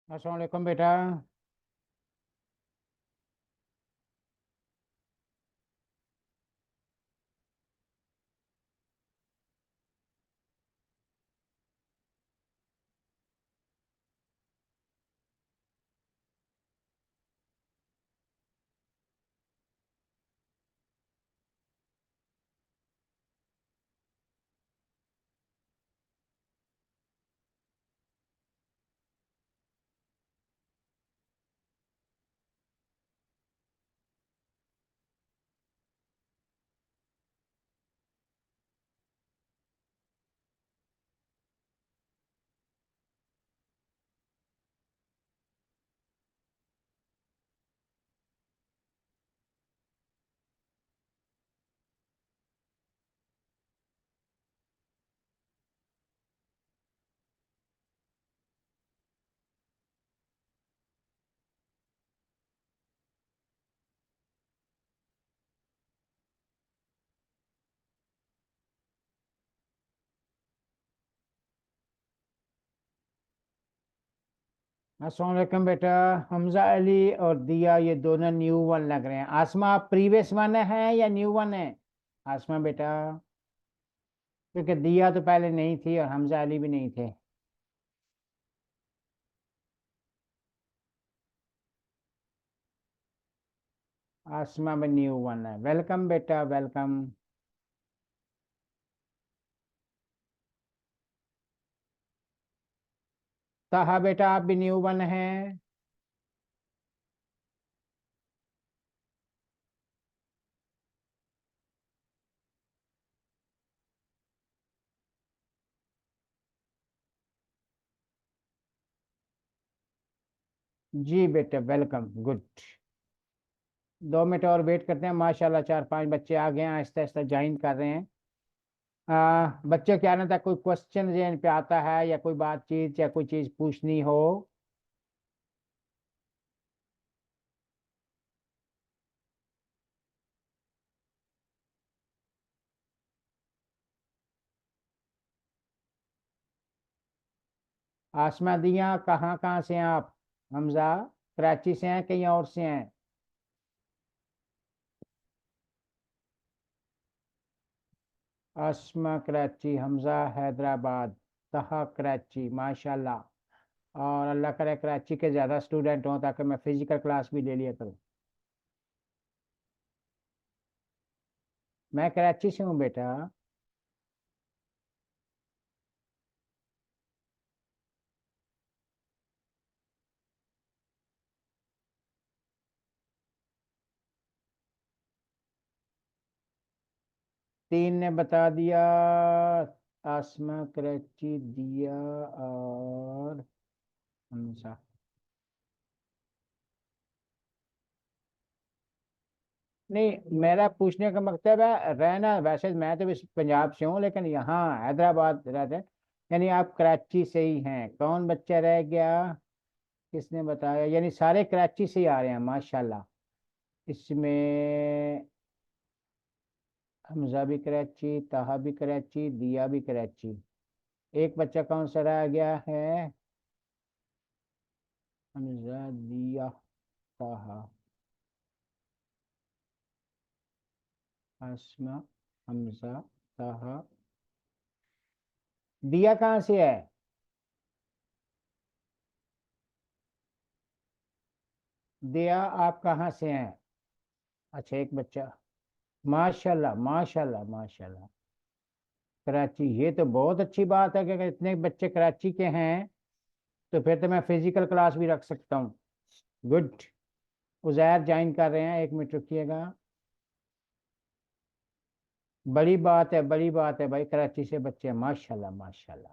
अस्सलाम वालेकुम बेटा। अस्सलाम वालेकुम बेटा। हमजा अली और दिया ये दोनों न्यू वन लग रहे हैं। आसमा प्रीवियस वन है या न्यू वन है? आसमा बेटा, क्योंकि दिया तो पहले नहीं थी और हमजा अली भी नहीं थे। आसमा में न्यू वन है। वेलकम बेटा, वेलकम। ताहा बेटा, आप भी न्यू वन है। जी बेटा, वेलकम, गुड। 2 मिनट और वेट करते हैं। माशाल्लाह 4-5 बच्चे आ गए हैं, आहिस्ता आहिस्ता ज्वाइन कर रहे हैं। बच्चे क्या ना था, कोई क्वेश्चन जहन पे आता है या कोई बातचीत या कोई चीज पूछनी हो? आसमा दिया, कहाँ कहाँ से हैं आप? हमजा, कराची से हैं कहीं और से हैं? आसमा कराची, हमजा हैदराबाद, तहा कराची, माशाल्लाह। और अल्लाह करे कराची के ज़्यादा स्टूडेंट हों ताकि मैं फिजिकल क्लास भी ले लिया करूँ। मैं कराची से हूँ बेटा। 3 ने बता दिया। आसमा कराची, दिया और हमजा। नहीं, मेरा पूछने का मतलब है, रहना वैसे मैं तो इस पंजाब से हूँ लेकिन यहाँ हैदराबाद रहते हैं। यानी आप कराची से ही हैं। कौन बच्चा रह गया किसने बताया, यानी सारे कराची से ही आ रहे हैं माशाल्लाह। इसमें हमजा भी कराची, ताहा भी कराची, दिया भी कराची। एक बच्चा कौन सा रह गया है? हमजा, दिया, ताहा, आसमा, हमजा, ताहा। दिया कहाँ से है? दिया आप कहाँ से हैं? अच्छा एक बच्चा। माशाल्लाह माशाल्लाह माशाल्लाह। कराची, ये तो बहुत अच्छी बात है कि अगर इतने बच्चे कराची के हैं तो फिर तो मैं फिजिकल क्लास भी रख सकता हूँ। गुड। उजैर ज्वाइन कर रहे हैं, 1 मिनट रुकिएगा। बड़ी बात है, बड़ी बात है भाई, कराची से बच्चे हैं माशाल्लाह माशाल्लाह।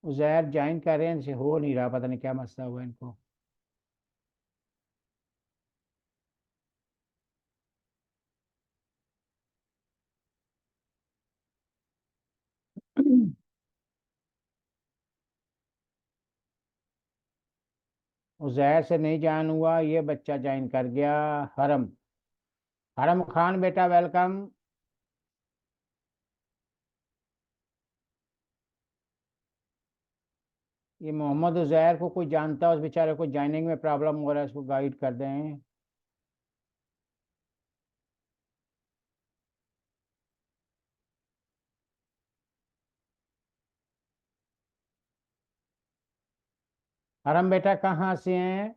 उजैर ज्वाइन कर रहे हैं, इनसे हो नहीं रहा, पता नहीं क्या मसला हुआ इनको। उजैर से नहीं ज्वाइन हुआ, ये बच्चा ज्वाइन कर गया। हरम, हरम खान बेटा वेलकम। ये मोहम्मद उजैर को कोई जानता है, उस बेचारे को ज्वाइनिंग में प्रॉब्लम हो रहा है, उसको गाइड कर दें। हरम बेटा कहाँ से हैं?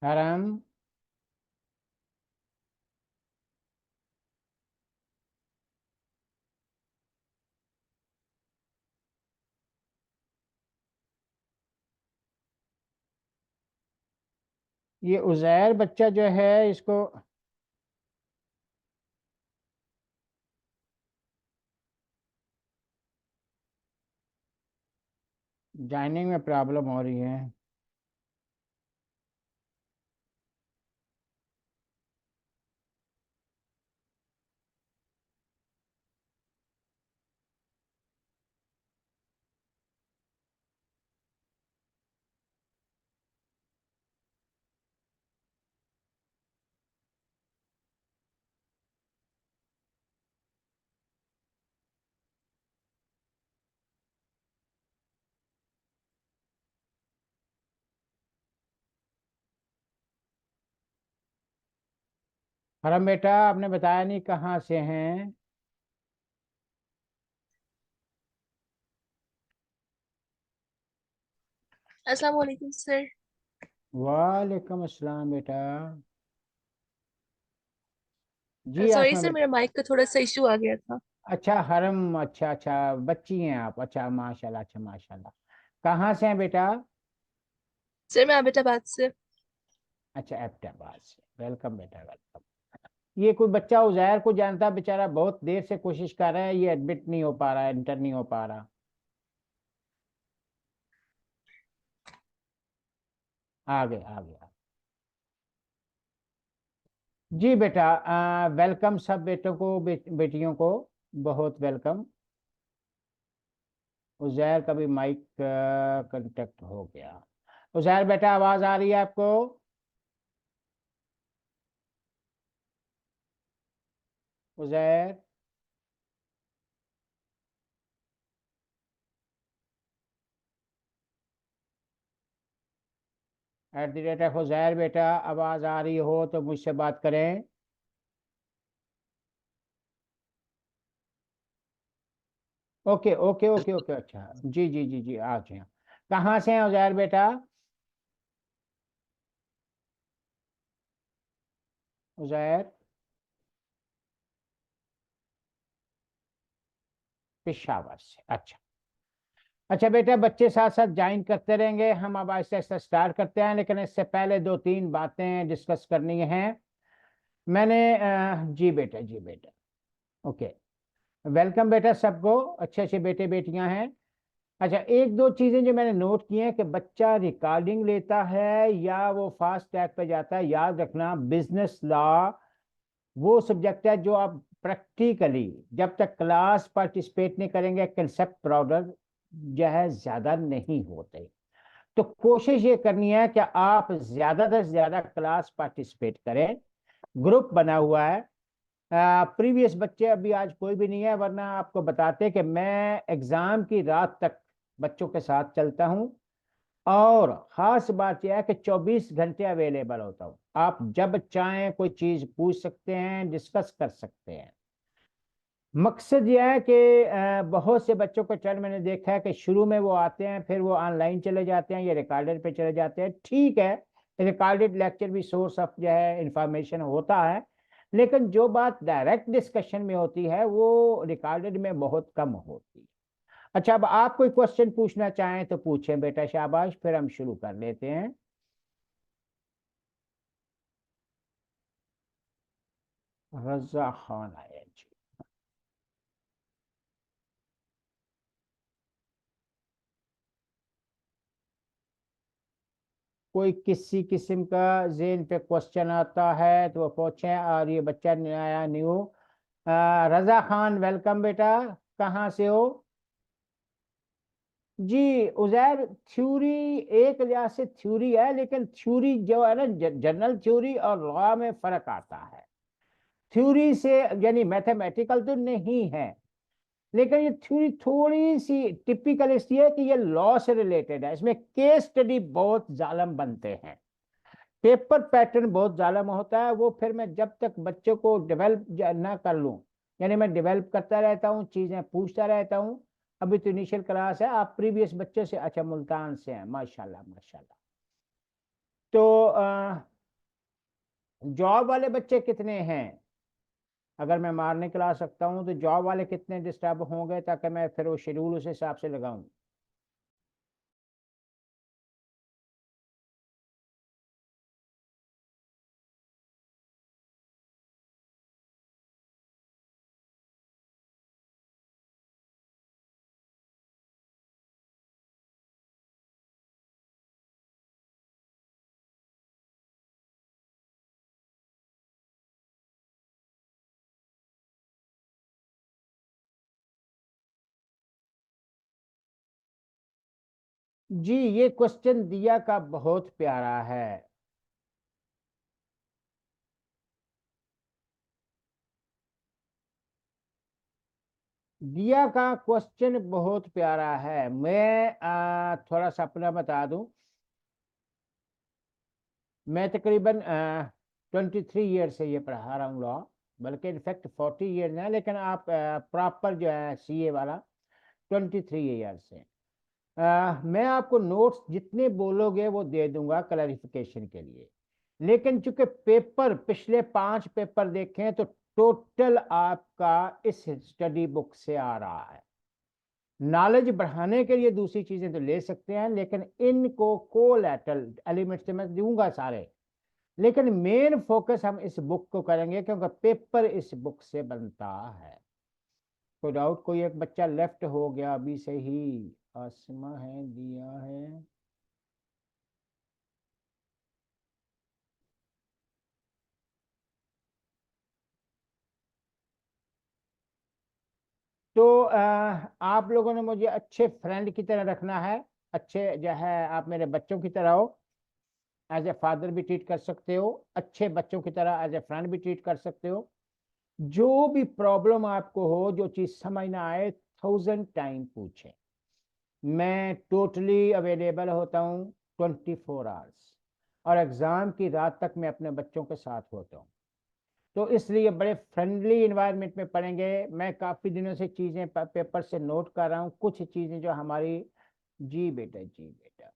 हरम, ये उजैर बच्चा जो है इसको ज्वाइनिंग में प्रॉब्लम हो रही है। हरम बेटा आपने बताया नहीं कहाँ से हैं? अस्सलाम वालेकुम सर। वालेकुम अस्सलाम बेटा। जी सॉरी आसमा सर, बेटा। मेरा माइक का थोड़ा सा इशू आ गया था। अच्छा हरम, अच्छा अच्छा बच्ची हैं आप, अच्छा माशाल्लाह, अच्छा माशाल्लाह। कहाँ से हैं बेटा? सर मैं एबटाबाद से। अच्छा एबटाबाद से, वेलकम बेटा वेलकम। ये कोई बच्चा उजैर को जानता है, बेचारा बहुत देर से कोशिश कर रहा है, ये एडमिट नहीं हो पा रहा है, इंटर नहीं हो पा रहा। आ गए आ गए। जी बेटा, वेलकम सब बेटों को, बेटियों को बहुत वेलकम। उजैर का भी माइक कंटेक्ट हो गया। उजैर बेटा आवाज आ रही है आपको? उजैर, @ उजैर बेटा, आवाज आ रही हो तो मुझसे बात करें। ओके ओके ओके ओके, अच्छा जी जी जी जी, आ गए। कहाँ से हैं उजैर बेटा? उजैर, पेशावर से, अच्छा। अच्छा बेटा, बच्चे साथ साथ ज्वाइन करते रहेंगे, हम अब आहिस्ता आहिस्ता स्टार्ट करते हैं, लेकिन इससे पहले 2-3 बातें डिस्कस करनी हैं। मैंने जी बेटा, जी बेटा, ओके। वेलकम बेटा सबको, अच्छे अच्छे बेटे बेटियां हैं। अच्छा, एक दो चीजें जो मैंने नोट की हैं कि बच्चा रिकॉर्डिंग लेता है या वो फास्ट ट्रैक पे जाता है। याद रखना, बिजनेस लॉ वो सब्जेक्ट है जो आप प्रैक्टिकली जब तक क्लास पार्टिसिपेट नहीं करेंगे कंसेप्ट ब्रॉडर जो है ज्यादा नहीं होते। तो कोशिश ये करनी है कि आप ज्यादा से ज्यादा क्लास पार्टिसिपेट करें। ग्रुप बना हुआ है। प्रीवियस बच्चे अभी आज कोई भी नहीं है, वरना आपको बताते कि मैं एग्जाम की रात तक बच्चों के साथ चलता हूं। और खास बात यह है कि 24 घंटे अवेलेबल होता हूं। आप जब चाहें कोई चीज पूछ सकते हैं, डिस्कस कर सकते हैं। मकसद यह है कि बहुत से बच्चों को चल मैंने देखा है कि शुरू में वो आते हैं, फिर वो ऑनलाइन चले जाते हैं या रिकॉर्डेड पे चले जाते हैं। ठीक है, रिकॉर्डेड लेक्चर भी सोर्स ऑफ जो है इंफॉर्मेशन होता है, लेकिन जो बात डायरेक्ट डिस्कशन में होती है वो रिकॉर्डेड में बहुत कम होती है। अच्छा, अब आप कोई क्वेश्चन पूछना चाहें तो पूछें बेटा, शाबाश, फिर हम शुरू कर लेते हैं। रजा खान आया जी। कोई किसी किस्म का जेन पे क्वेश्चन आता है तो वो पूछें। और ये बच्चा नया न्यू, रजा खान, वेलकम बेटा। कहाँ से हो जी? उजैर, थ्योरी एक लिहाज से थ्योरी है, लेकिन थ्योरी जो है ना, जनरल थ्योरी और लॉ में फर्क आता है। थ्योरी से यानी मैथमेटिकल तो नहीं है, लेकिन ये थ्योरी थोड़ी सी टिपिकल इसलिए है कि ये लॉ से रिलेटेड है। इसमें केस स्टडी बहुत जालम बनते हैं, पेपर पैटर्न बहुत जालम होता है। वो फिर मैं जब तक बच्चों को डेवलप ना कर लूँ, यानी मैं डेवलप करता रहता हूँ, चीज़ें पूछता रहता हूँ। अभी तो इनिशियल क्लास है। आप प्रीवियस बच्चे से, अच्छा मुल्तान से हैं, माशाल्लाह माशाल्लाह। तो जॉब वाले बच्चे कितने हैं? अगर मैं मारने क्लास सकता हूँ तो जॉब वाले कितने डिस्टर्ब होंगे, ताकि मैं फिर वो शेड्यूल उस हिसाब से लगाऊं। जी, ये क्वेश्चन दिया का बहुत प्यारा है। दिया का क्वेश्चन बहुत प्यारा है। मैं थोड़ा सा अपना बता दूं। मैं तकरीबन 23 ईयर से ये पढ़ा रहा हूँ लॉ, बल्कि इनफैक्ट 40 ईयर है, लेकिन आप प्रॉपर जो है सीए वाला 23 ईयर से। मैं आपको नोट्स जितने बोलोगे वो दे दूंगा क्लैरिफिकेशन के लिए। लेकिन चूंकि पेपर पिछले 5 पेपर देखें तो टोटल आपका इस स्टडी बुक से आ रहा है। नॉलेज बढ़ाने के लिए दूसरी चीजें तो ले सकते हैं, लेकिन इनको कोलैटरल एलिमेंट से मैं दूंगा सारे। लेकिन मेन फोकस हम इस बुक को करेंगे, क्योंकि पेपर इस बुक से बनता है। कोई डाउट? कोई एक बच्चा लेफ्ट हो गया अभी से ही। आसमा है, दिया है। तो आप लोगों ने मुझे अच्छे फ्रेंड की तरह रखना है। अच्छे जो है, आप मेरे बच्चों की तरह हो। एज ए फादर भी ट्रीट कर सकते हो, अच्छे बच्चों की तरह एज ए फ्रेंड भी ट्रीट कर सकते हो। जो भी प्रॉब्लम आपको हो, जो चीज समझ ना आए, 1000 टाइम पूछें। मैं टोटली अवेलेबल होता हूँ 24 आवर्स। और एग्जाम की रात तक मैं अपने बच्चों के साथ होता हूँ। तो इसलिए बड़े फ्रेंडली इन्वायरमेंट में पढ़ेंगे। मैं काफ़ी दिनों से चीज़ें पेपर से नोट कर रहा हूँ, कुछ चीज़ें जो हमारी। जी बेटा, जी बेटा।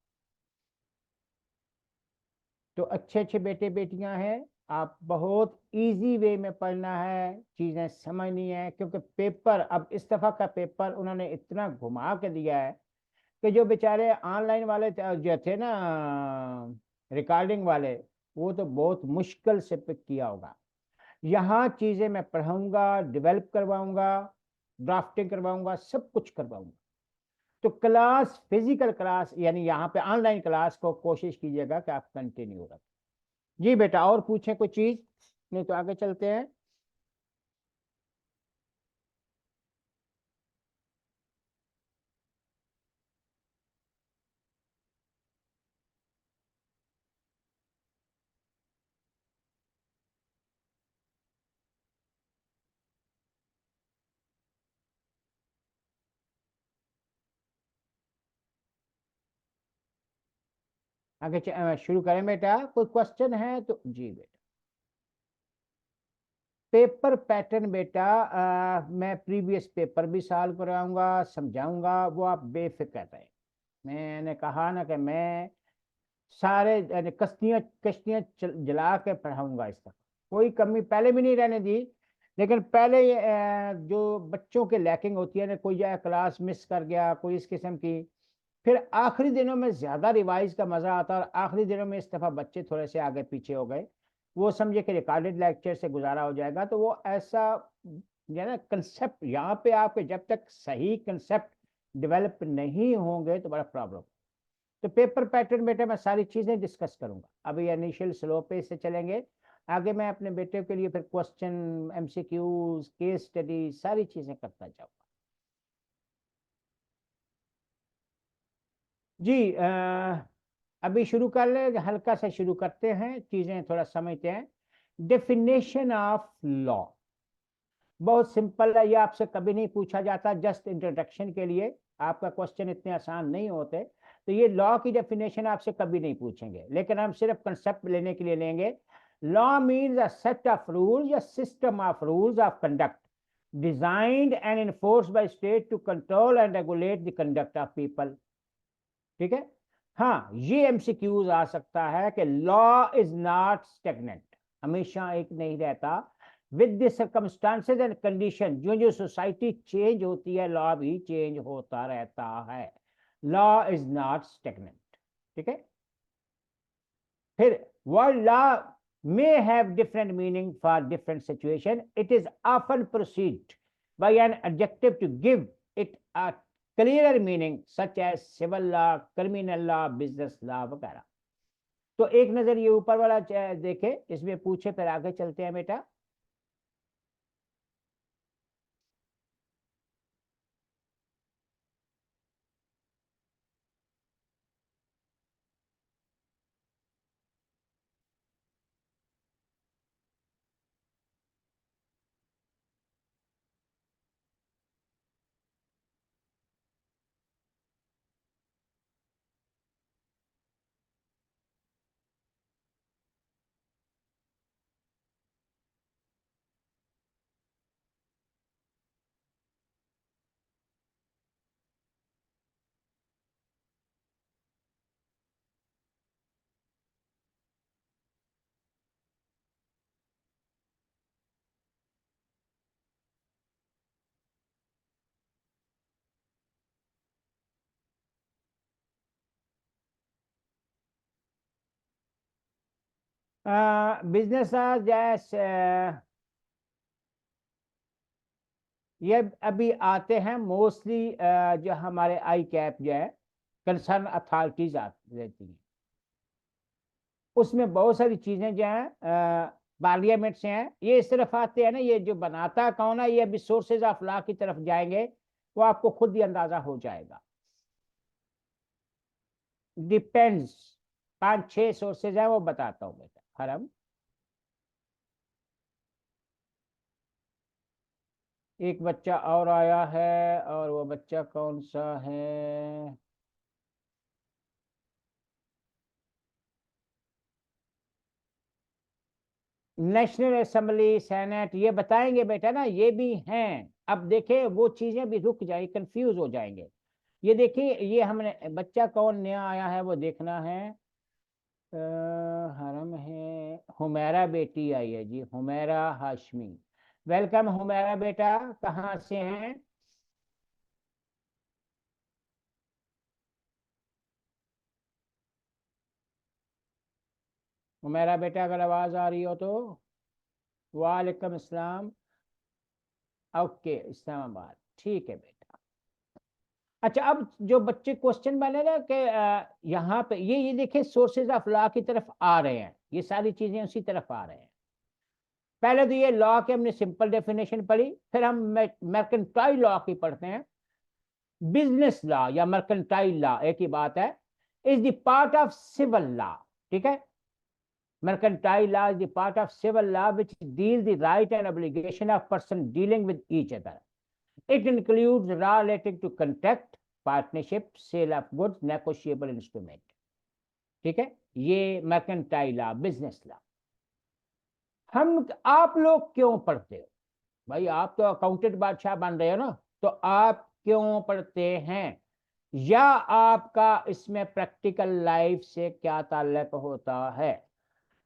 तो अच्छे अच्छे बेटे बेटियां हैं। आप बहुत इजी वे में पढ़ना है, चीज़ें समझनी है, क्योंकि पेपर अब इस दफ़ा का पेपर उन्होंने इतना घुमा के दिया है कि जो बेचारे ऑनलाइन वाले जो थे ना, रिकॉर्डिंग वाले, वो तो बहुत मुश्किल से पिक किया होगा। यहाँ चीज़ें मैं पढ़ाऊंगा, डेवलप करवाऊंगा। ड्राफ्टिंग करवाऊंगा, सब कुछ करवाऊंगा। तो क्लास, फिजिकल क्लास यानी यहाँ पे ऑनलाइन क्लास को कोशिश कीजिएगा कि आप कंटिन्यू रखें। जी बेटा, और पूछें कोई चीज, नहीं तो आगे चलते हैं। आगे शुरू करें बेटा, कोई क्वेश्चन है तो जी बेटा। पेपर पैटर्न बेटा, मैं प्रीवियस पेपर भी सॉल्व कराऊंगा, समझाऊंगा, वो आप बेफिक्र रहें। मैंने कहा ना कि मैं सारे कश्तियां कश्तियां जला के पढ़ाऊंगा इस तरह, कोई कमी पहले भी नहीं रहने दी। लेकिन पहले जो बच्चों के लैकिंग होती है ना, कोई जो है क्लास मिस कर गया, कोई इस किस्म की, फिर आखिरी दिनों में ज्यादा रिवाइज का मजा आता है, और आखिरी दिनों में इस दफा बच्चे थोड़े से आगे पीछे हो गए, वो समझे कि रिकॉर्डेड लेक्चर से गुजारा हो जाएगा, तो वो ऐसा जो ना कंसेप्ट यहाँ पे आपके जब तक सही कंसेप्ट डेवलप नहीं होंगे तो बड़ा प्रॉब्लम। तो पेपर पैटर्न बेटे मैं सारी चीजें डिस्कस करूंगा, अभी इनिशियल स्लो पे से चलेंगे, आगे मैं अपने बेटे के लिए फिर क्वेश्चन, एमसीक्यूज, केस स्टडी, सारी चीजें करता जाऊंगा। जी अभी शुरू कर ले, हल्का सा शुरू करते हैं, चीजें थोड़ा समझते हैं। डेफिनेशन ऑफ लॉ बहुत सिंपल है, ये आपसे कभी नहीं पूछा जाता, जस्ट इंट्रोडक्शन के लिए, आपका क्वेश्चन इतने आसान नहीं होते, तो ये लॉ की डेफिनेशन आपसे कभी नहीं पूछेंगे, लेकिन हम सिर्फ कंसेप्ट लेने के लिए लेंगे। Law means a set of rules या system of rules of conduct designed and enforced by state to control and regulate the conduct of people. ठीक है। हाँ, ये एमसीक्यूज आ सकता है कि लॉ इज नॉट स्टेगनेंट, हमेशा एक नहीं रहता, with the circumstances and condition, जो जो सोसाइटी चेंज होती है लॉ भी चेंज होता रहता है। Law is not stagnant. ठीक है। फिर word law may have different meaning for different situation. It is often preceded by an adjective to give it a clearer meaning such as civil law, criminal law, business law वगैरह। तो एक नजर ये ऊपर वाला देखे, इसमें पूछे, फिर आगे चलते हैं बेटा। बिजनेस जैसे ये अभी आते हैं मोस्टली, जो हमारे आई कैप जो है, कंसर्न अथॉरिटीज रहती हैं, उसमें बहुत सारी चीजें जो हैं पार्लियामेंट से हैं, ये इस तरफ आते हैं ना, ये जो बनाता कौन है, ये अभी सोर्सेज ऑफ लॉ की तरफ जाएंगे, वो आपको खुद ही अंदाजा हो जाएगा। डिपेंड्स, 5-6 सोर्सेज है, वो बताता हूँ बेटा। हरम, एक बच्चा और आया है, और वो बच्चा कौन सा है, नेशनल असेंबली, सेनेट, ये बताएंगे बेटा ना, ये भी हैं। अब देखे वो चीजें भी रुक जाए, कंफ्यूज हो जाएंगे। ये देखिए, ये हमने बच्चा कौन नया आया है वो देखना है। हरम है, हुमैरा बेटी आई है जी, हुमैरा हाशमी। वेलकम हुमैरा बेटा, कहाँ से हैं? हुमैरा बेटा अगर आवाज आ रही हो तो। वालेकुम अस्सलाम। ओके, इस्लामाबाद। ठीक है बेटा। अच्छा, अब जो बच्चे क्वेश्चन बने ना कि यहाँ पे ये देखिए सोर्सेज ऑफ लॉ की तरफ आ रहे हैं, ये सारी चीजें उसी तरफ आ रहे हैं। पहले तो ये लॉ के हमने सिंपल डेफिनेशन पढ़ी, फिर हम मर्केंटाइल लॉ की पढ़ते हैं। बिजनेस लॉ या मर्केंटाइल लॉ एक ही बात है, is the part of civil law. ठीक है, mercantile law is the part of civil law which deals the right and obligation of person dealing with each other. It includes law relating to contract, partnership, sale of goods, negotiable instrument. ठीक है, ये mercantile law, business law। हम आप लोग क्यों पढ़ते हो भाई? आप तो अकाउंटेंट बादशाह बन रहे हो ना, तो आप क्यों पढ़ते हैं, या आपका इसमें प्रैक्टिकल लाइफ से क्या ताल्लुक होता है?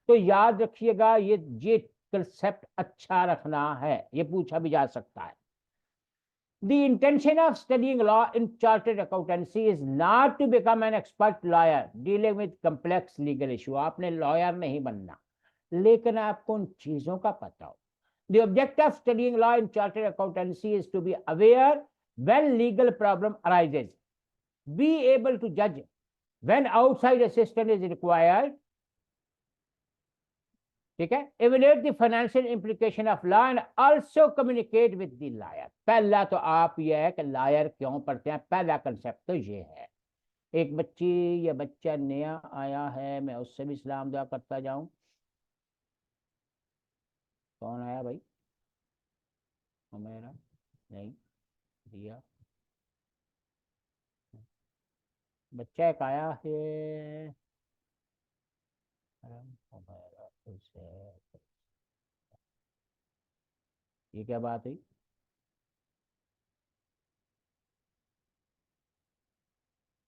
तो याद रखिएगा, ये कंसेप्ट अच्छा रखना है, ये पूछा भी जा सकता है। The intention of studying law in chartered accountancy is not to become an expert lawyer dealing with complex legal issue। आपने लॉयर नहीं बनना, लेकिन आपको उन चीजों का पता हो। The object of studying law in chartered accountancy is to be aware when legal problem arises, be able to judge when outside assistance is required। ठीक है, evaluate the financial implication of law and also communicate with the lawyer। पहला तो आप ये है कि lawyer क्यों पढ़ते हैं, पहला कंसेप्ट तो ये है। एक बच्ची या बच्चा नया आया है, मैं उससे भी सलाम दुआ करता जाऊं। कौन आया भाई? मेरा नहीं दिया, बच्चा एक आया है। ये क्या बात हुई?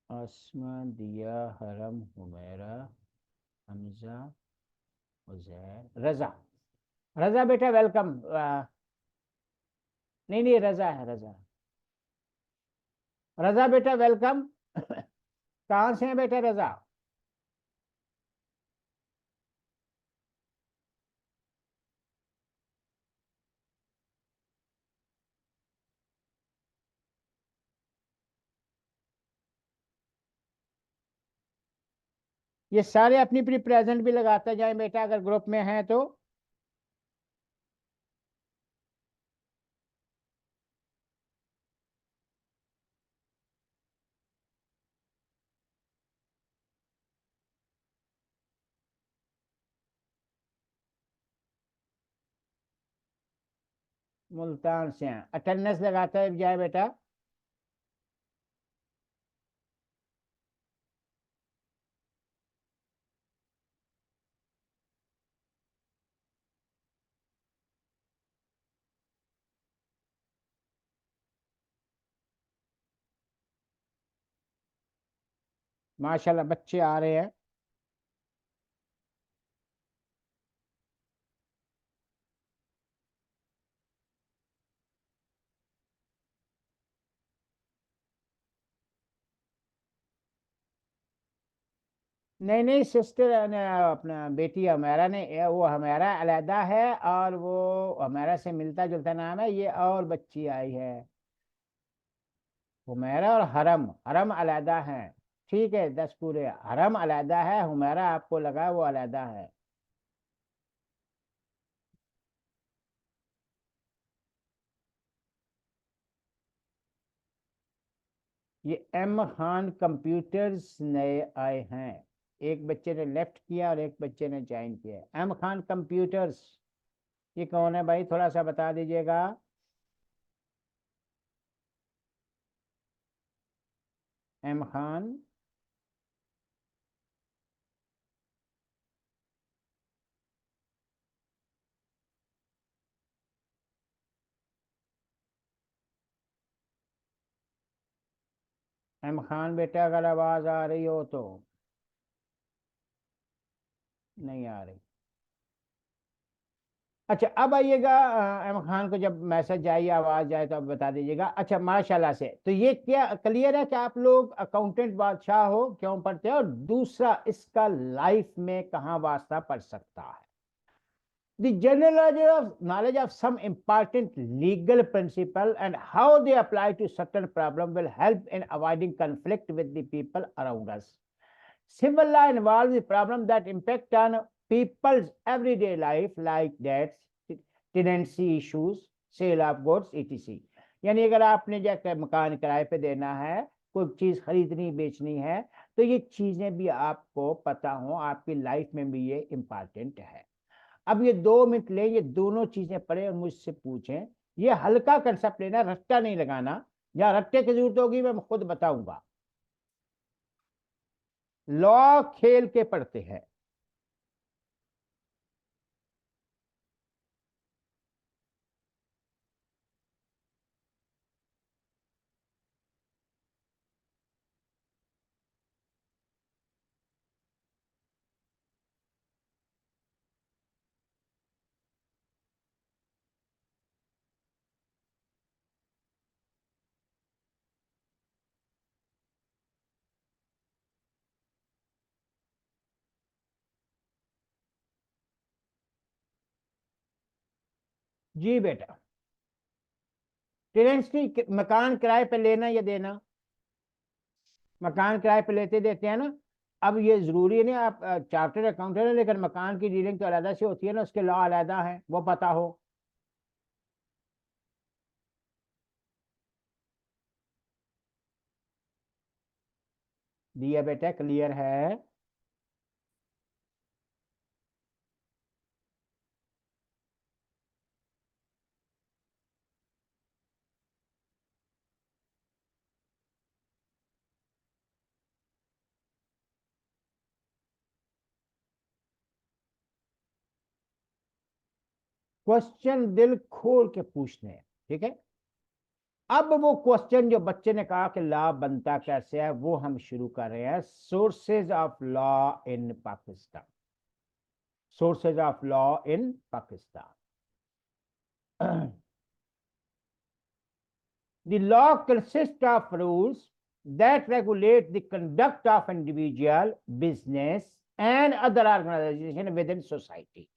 आसमा, दिया, हरम, हुमैरा, हमजा, उजैर, रजा। रजा बेटा वेलकम। नहीं नहीं, रजा है, रजा। रजा बेटा वेलकम। कहाँ से है बेटा रजा? ये सारे अपनी अपनी प्रेजेंट भी लगाते जाए बेटा, अगर ग्रुप में हैं तो। मुल्तान से हैं, अटेंडेंस लगाता है जाए बेटा। माशाल्लाह बच्चे आ रहे हैं। नहीं नहीं, सिस्टर ने अपना बेटी हमारा ने, वो हमारा अलहदा है, और वो हमारा से मिलता जुलता नाम है, ये और बच्ची आई है हुमैरा। और हरम, हरम अलहदा है। ठीक है, 10 पूरे। हरम अलहदा है, हुमैरा आपको लगा वो अलहदा है। ये एम खान कंप्यूटर्स नए आए हैं, एक बच्चे ने लेफ्ट किया और एक बच्चे ने ज्वाइन किया। एम खान कंप्यूटर्स, ये कौन है भाई, थोड़ा सा बता दीजिएगा। एम खान। एम खान बेटा, अगर आवाज आ रही हो तो। नहीं आ रही। अच्छा, अब आइएगा। एम खान को जब मैसेज जाए या आवाज जाए तो अब बता दीजिएगा। अच्छा, माशाल्लाह से तो ये क्या क्लियर है कि आप लोग अकाउंटेंट बादशाह हो क्यों पढ़ते हो, और दूसरा इसका लाइफ में कहाँ वास्ता पड़ सकता है। The general knowledge of some important legal principle and how they apply to certain problem will help in avoiding conflict with the people around us. Civil law involves the problem that impact on people's everyday life like debts, tenancy issues, sale of goods, etc. यानी अगर आपने जो मकान किराए पे देना है, कोई चीज खरीदनी बेचनी है, तो ये चीजें भी आपको पता हो, आपकी लाइफ में भी ये इंपॉर्टेंट है। अब ये 2 मिनट ले, ये दोनों चीजें पढ़े और मुझसे पूछें। ये हल्का कंसेप्ट लेना, रट्टा नहीं लगाना, जहां रट्टे की जरूरत होगी मैं खुद बताऊंगा। लॉ खेल के पढ़ते हैं। जी बेटा, टेनेंसी मकान किराए पे लेना या देना, मकान किराए पे लेते देते हैं ना। अब ये जरूरी नहीं आप चार्टर्ड अकाउंटेंट है, लेकिन मकान की डीलिंग तो अलग से होती है ना, उसके लॉ अलग है, वो पता हो। दिया बेटा, क्लियर है। क्वेश्चन दिल खोल के पूछने हैं, ठीक है। अब वो क्वेश्चन जो बच्चे ने कहा कि लॉ बनता कैसे है, वो हम शुरू कर रहे हैं। Sources of law in Pakistan, sources of law in Pakistan. The law consists of rules that regulate the conduct of individual, business, and other organization within society.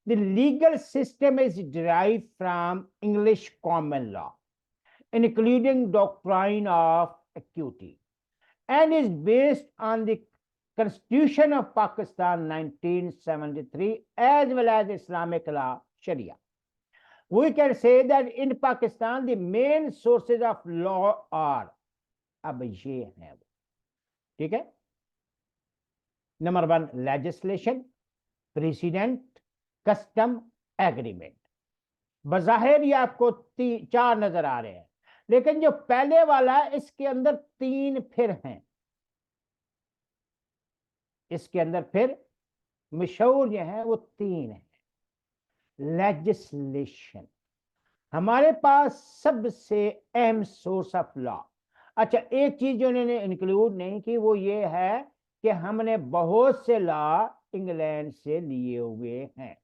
The legal system is derived from English common law, including doctrine of equity, and is based on the Constitution of Pakistan 1973 as well as Islamic law, Sharia. We can say that in Pakistan the main sources of law are, अब ये है वो, ठीक है। Number 1 legislation, precedent, custom, agreement. बज़ाहिर ये आपको 4 नजर आ रहे हैं, लेकिन जो पहले वाला है इसके अंदर 3 फिर हैं। इसके अंदर फिर मशहूर जो है वो 3 है। लेजिस्लेशन हमारे पास सबसे अहम सोर्स ऑफ लॉ। अच्छा, एक चीज जो उन्होंने इंक्लूड नहीं की वो ये है कि हमने बहुत से लॉ इंग्लैंड से लिए हुए हैं,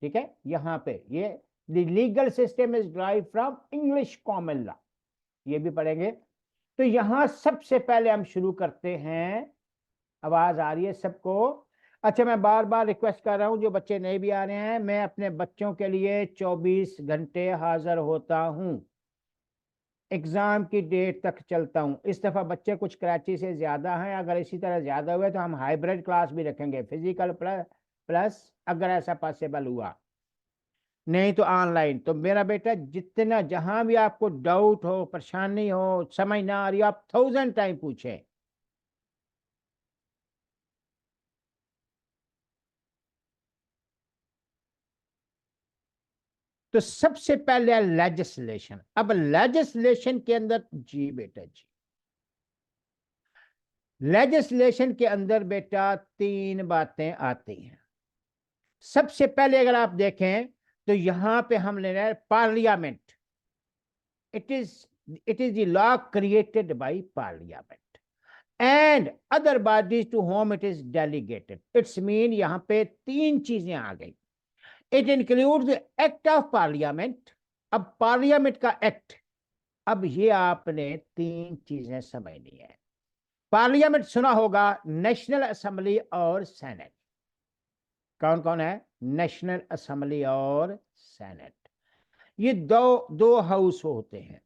ठीक है। यहां पे ये the legal system is drive from English common law, ये भी पढ़ेंगे। तो यहां सबसे पहले हम शुरू करते हैं। आवाज आ रही है सबको? अच्छा, मैं बार बार रिक्वेस्ट कर रहा हूं, जो बच्चे नहीं भी आ रहे हैं, मैं अपने बच्चों के लिए 24 घंटे हाजिर होता हूं, एग्जाम की डेट तक चलता हूं। इस दफा बच्चे कुछ कराची से ज्यादा हैं, अगर इसी तरह ज्यादा हुए तो हम हाइब्रिड क्लास भी रखेंगे, फिजिकल प्लस अगर ऐसा पॉसिबल हुआ, नहीं तो ऑनलाइन। तो मेरा बेटा जितना जहां भी आपको डाउट हो, परेशानी हो, समझ ना आ रही हो, आप 1000 टाइम पूछें। तो सबसे पहले लेजिस्लेशन। अब लेजिस्लेशन के अंदर, जी बेटा जी, लेजिस्लेशन के अंदर बेटा 3 बातें आती हैं। सबसे पहले अगर आप देखें तो यहां पे हम ले रहे हैं parliament. It is the law created by parliament and other bodies to whom it is delegated. It's mean यहां पे 3 चीजें आ गई। It includes the act of parliament. अब पार्लियामेंट का एक्ट, अब ये आपने 3 चीजें समझनी है। पार्लियामेंट सुना होगा, नेशनल असेंबली और सेनेट। कौन कौन है? नेशनल असेंबली और सेनेट। ये दो दो हाउस होते हैं।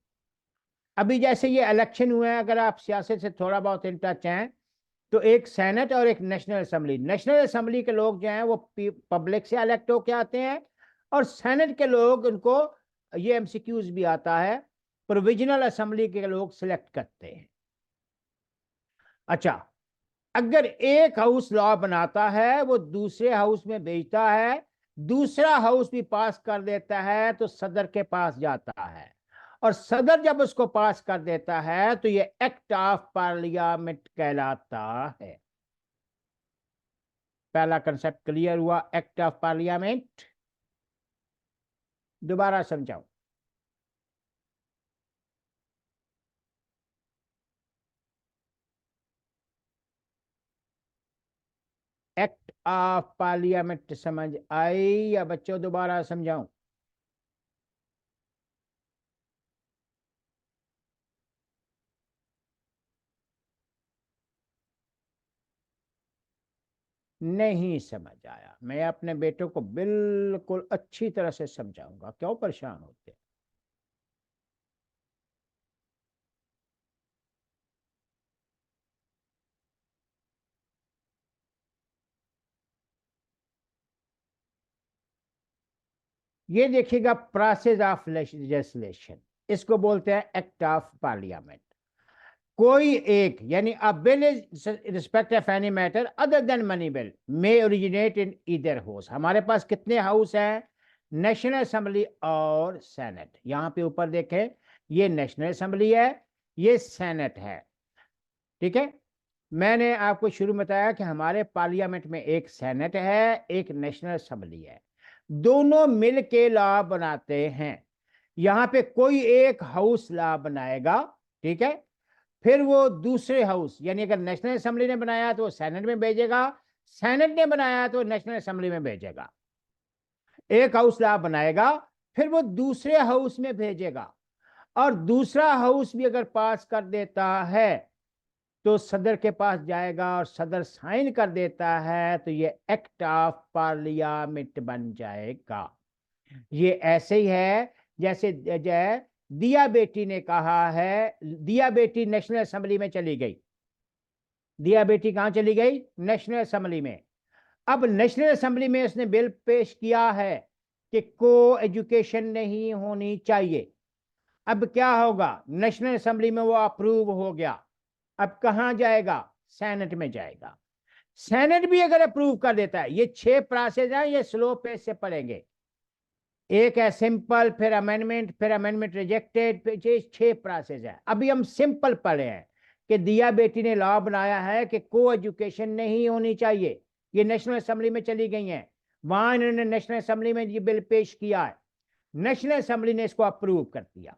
अभी जैसे ये इलेक्शन हुए हैं, अगर आप सियासत से थोड़ा बहुत इन टच हैं, तो एक सेनेट और एक नेशनल असेंबली। नेशनल असेंबली के लोग जो हैं वो पब्लिक से इलेक्ट होके आते हैं, और सेनेट के लोग, उनको ये एमसीक्यूज भी आता है, प्रोविजनल असेंबली के लोग सिलेक्ट करते हैं। अच्छा, अगर एक हाउस लॉ बनाता है, वो दूसरे हाउस में भेजता है, दूसरा हाउस भी पास कर देता है, तो सदर के पास जाता है, और सदर जब उसको पास कर देता है तो ये एक्ट ऑफ पार्लियामेंट कहलाता है। पहला कंसेप्ट क्लियर हुआ, एक्ट ऑफ पार्लियामेंट। दोबारा समझाओ। एक्ट ऑफ पार्लियामेंट समझ आई या बच्चों दोबारा समझाऊं? नहीं समझ आया? मैं अपने बेटों को बिल्कुल अच्छी तरह से समझाऊंगा, क्यों परेशान होते हैं? ये देखिएगा, प्रोसेस ऑफ लेजिस्लेशन, इसको बोलते हैं एक्ट ऑफ पार्लियामेंट। कोई एक, यानी अ bill is respect of any matter other than money bill may originate in either house. हमारे पास कितने हाउस हैं? नेशनल असेंबली और सेनेट। यहां पे ऊपर देखें, ये नेशनल असेंबली है, ये सेनेट है। ठीक है, मैंने आपको शुरू में बताया कि हमारे पार्लियामेंट में एक सेनेट है, एक नेशनल असेंबली है, दोनों मिल के लॉ बनाते हैं। यहां पे कोई एक हाउस लॉ बनाएगा, ठीक है, फिर वो दूसरे हाउस, यानी अगर नेशनल असेंबली ने बनाया तो वो सेनेट में भेजेगा, सेनेट ने बनाया तो नेशनल असेंबली में भेजेगा। एक हाउस लॉ बनाएगा, फिर वो दूसरे हाउस में भेजेगा, और दूसरा हाउस भी अगर पास कर देता है तो सदर के पास जाएगा, और सदर साइन कर देता है तो ये एक्ट ऑफ पार्लियामेंट बन जाएगा। ये ऐसे ही है जैसे जय दिया बेटी ने कहा है, दिया बेटी नेशनल असेंबली में चली गई। दिया बेटी कहां चली गई? नेशनल असेंबली में। अब नेशनल असेंबली में उसने बिल पेश किया है कि को एजुकेशन नहीं होनी चाहिए। अब क्या होगा? नेशनल असेंबली में वो अप्रूव हो गया, अब कहां जाएगा? सेनेट में जाएगा। सेनेट भी अगर अप्रूव कर देता है, ये 6 प्रोसेस है, ये स्लो पेस से पढ़ेंगे। एक है सिंपल, फिर अमेंडमेंट, फिर अमेंडमेंट रिजेक्टेड, फिर 6 प्रोसेस है। अभी हम सिंपल पढ़े हैं कि दिया बेटी ने लॉ बनाया है कि को एजुकेशन नहीं होनी चाहिए। ये नेशनल असेंबली में चली गई हैं, वहां इन्होंने नेशनल असेंबली में ये बिल पेश किया है, नेशनल असेंबली ने इसको अप्रूव कर दिया।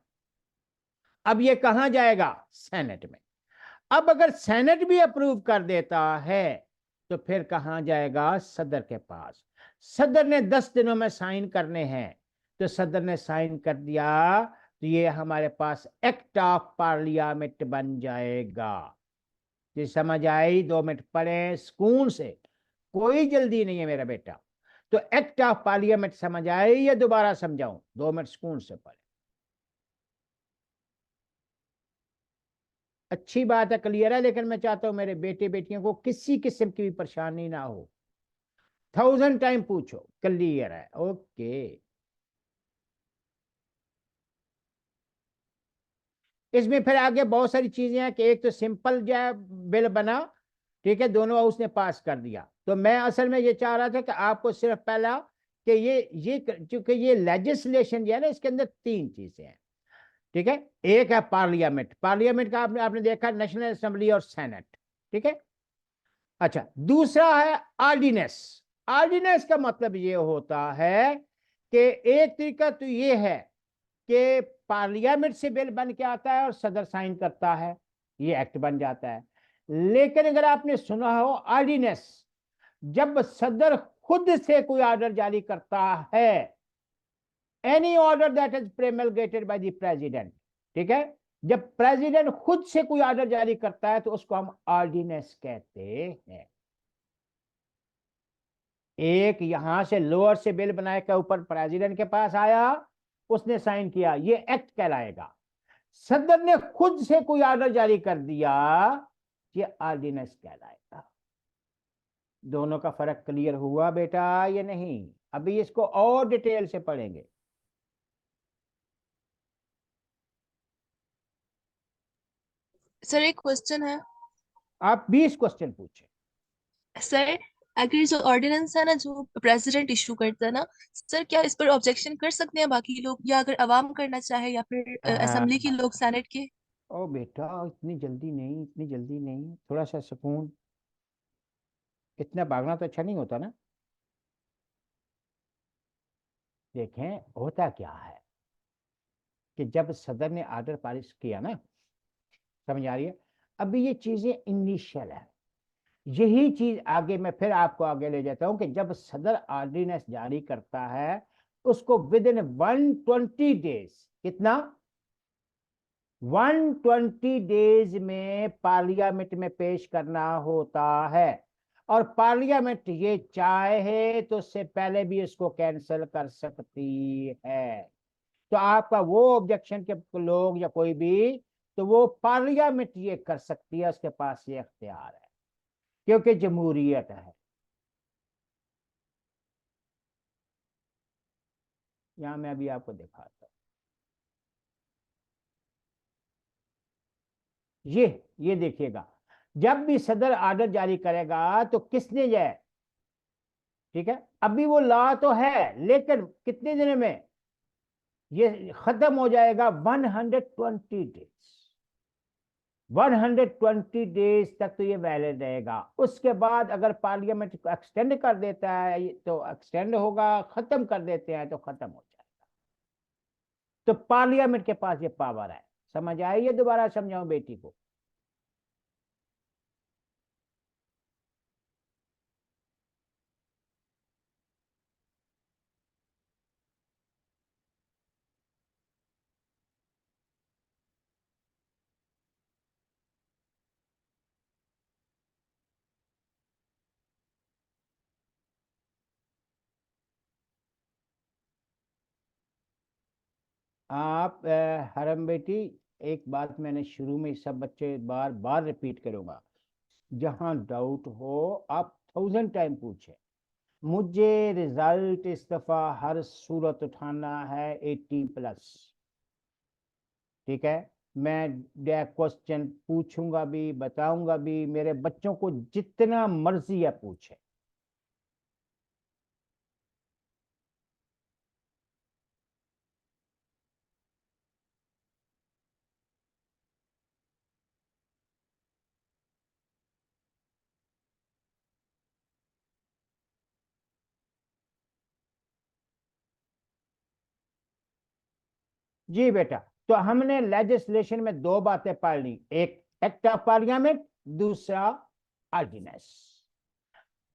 अब ये कहां जाएगा? सेनेट में। अब अगर सेनेट भी अप्रूव कर देता है तो फिर कहां जाएगा? सदर के पास। सदर ने 10 दिनों में साइन करने हैं, तो सदर ने साइन कर दिया तो ये हमारे पास एक्ट ऑफ पार्लियामेंट बन जाएगा। ये समझ आई? 2 मिनट पढ़े सुकून से, कोई जल्दी नहीं है मेरा बेटा। तो एक्ट ऑफ पार्लियामेंट समझ आई या दोबारा समझाऊं? 2 मिनट सुकून से पढ़े। अच्छी बात है, क्लियर है, लेकिन मैं चाहता हूं मेरे बेटे बेटियों को किसी किस्म की भी परेशानी ना हो। 1000 टाइम पूछो, क्लियर है? ओके। इसमें फिर आगे बहुत सारी चीजें हैं कि एक तो सिंपल जो है बिल बना, ठीक है, दोनों हाउस ने पास कर दिया। तो मैं असल में ये चाह रहा था कि आपको सिर्फ पहला कि ये चूंकि ये लेजिस्लेशन जो है ना, इसके अंदर 3 चीजें हैं, ठीक है। एक है पार्लियामेंट, पार्लियामेंट का आपने देखा नेशनल असेंबली और सेनेट, ठीक है। अच्छा, दूसरा है ऑर्डिनेंस। ऑर्डिनेंस का मतलब ये होता है कि एक तरीका तो ये है कि पार्लियामेंट से बिल बन के आता है और सदर साइन करता है, ये एक्ट बन जाता है। लेकिन अगर आपने सुना हो ऑर्डिनेंस, जब सदर खुद से कोई ऑर्डर जारी करता है, any order that is promulgated by the president, ठीक है, जब प्रेसिडेंट खुद से कोई ऑर्डर जारी करता है तो उसको हम ऑर्डिनेंस कहते हैं। एक यहां से लोअर से बिल बनाए के ऊपर प्रेसिडेंट के पास आया, उसने साइन किया, ये एक्ट कहलाएगा। सदन ने खुद से कोई ऑर्डर जारी कर दिया, ये ऑर्डिनेंस कहलाएगा। दोनों का फर्क क्लियर हुआ बेटा ये नहीं? अभी इसको और डिटेल से पढ़ेंगे। सर एक क्वेश्चन है। आप 20 क्वेश्चन पूछे। सर अगर जो ऑर्डिनेंस है ना, जो प्रेसिडेंट इशू करता है ना, सर क्या इस पर ऑब्जेक्शन कर सकते हैं बाकी लोग, या अगर अवाम करना चाहे, या फिर असेंबली के हाँ। लोग, सेनेट के? ओ बेटा, इतनी जल्दी नहीं, इतनी जल्दी नहीं, थोड़ा सा सुकून। इतना भागना तो अच्छा नहीं होता ना। देखें होता क्या है कि जब सदर ने ऑर्डर पारित किया ना, समझ आ रही है? अभी ये चीजें इनिशियल है। यही चीज आगे मैं फिर आपको आगे ले जाता हूं कि जब सदर ऑर्डिनेंस जारी करता है, उसको विद इन 120 डेज, कितना, 120 डेज में पार्लियामेंट में पेश करना होता है। और पार्लियामेंट ये चाहे तो उससे पहले भी इसको कैंसिल कर सकती है। तो आपका वो ऑब्जेक्शन के लोग या कोई भी, तो वो पार्लियामेंट ये कर सकती है, उसके पास ये इख्तियार है, क्योंकि जमहूरियत है। यहां मैं अभी आपको दिखाता हूं। ये देखिएगा, जब भी सदर ऑर्डर जारी करेगा तो किसने जाए, ठीक है, अभी वो लॉ तो है, लेकिन कितने दिन में ये खत्म हो जाएगा? 120 डेज। 120 डेज तक तो ये वैलिड रहेगा। उसके बाद अगर पार्लियामेंट को एक्सटेंड कर देता है तो एक्सटेंड होगा, खत्म कर देते हैं तो खत्म हो जाएगा। तो पार्लियामेंट के पास ये पावर है। समझ आई? ये दोबारा समझाऊं बेटी को? आप हरम बेटी, एक बात मैंने शुरू में सब बच्चे बार बार रिपीट करूंगा, जहां डाउट हो आप 1000 टाइम पूछे। मुझे रिजल्ट इस दफा हर सूरत उठाना है 80+। ठीक है? मैं क्वेश्चन पूछूंगा भी, बताऊंगा भी, मेरे बच्चों को जितना मर्जी है पूछे। जी बेटा, तो हमने लेजिस्लेशन में दो बातें पढ़ ली, एक एक्ट ऑफ पार्लियामेंट, दूसरा ऑर्डिनेंस।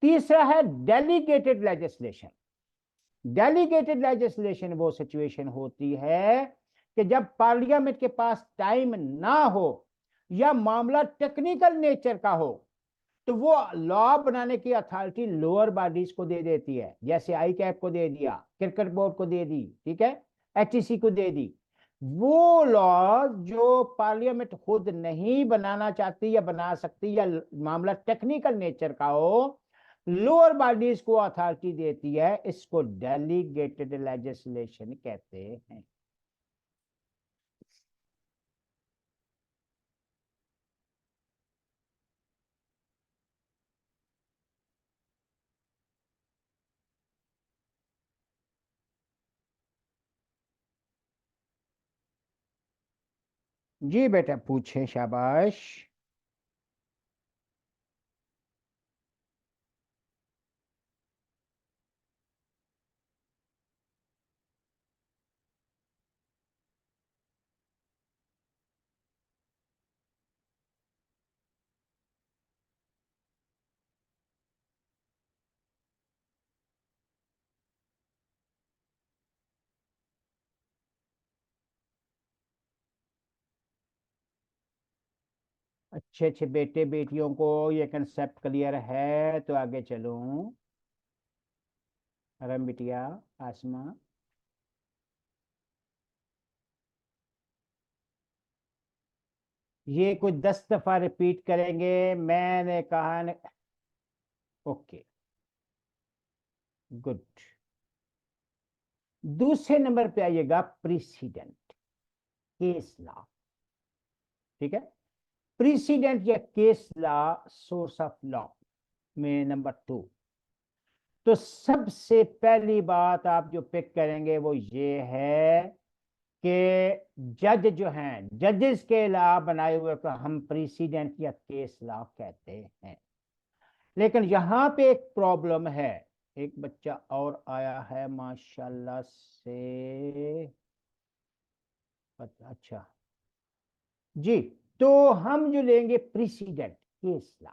तीसरा है डेलीगेटेड लेजिस्लेशन। डेलीगेटेड लेजिस्लेशन वो सिचुएशन होती है कि जब पार्लियामेंट के पास टाइम ना हो या मामला टेक्निकल नेचर का हो, तो वो लॉ बनाने की अथॉरिटी लोअर बॉडीज को दे देती है। जैसे आई कैप को दे दिया, क्रिकेट बोर्ड को दे दी, ठीक है, एचईसी को दे दी। वो लॉ जो पार्लियामेंट खुद नहीं बनाना चाहती या बना सकती, या मामला टेक्निकल नेचर का हो, लोअर बॉडीज को अथॉरिटी देती है, इसको डेलीगेटेड लेजिस्लेशन कहते हैं। जी बेटा पूछे, शाबाश। अच्छे अच्छे बेटे बेटियों को ये कंसेप्ट क्लियर है तो आगे चलूं। रम बिटिया, आसमा। ये कुछ 10 दफा रिपीट करेंगे, मैंने कहा ओके, गुड। दूसरे नंबर पे आइएगा प्रीसीडेंट, केस लॉ। ठीक है, प्रीसीडेंट या case law source of law में नंबर 2। तो सबसे पहली बात आप जो पिक करेंगे वो ये है कि जज जो हैं, जजेस के लॉ बनाए हुए को हम प्रीसीडेंट या केस लॉ कहते हैं। लेकिन यहाँ पे एक प्रॉब्लम है। एक बच्चा और आया है माशाल्लाह से। अच्छा जी, तो हम जो लेंगे प्रीसीडेंट केस लॉ।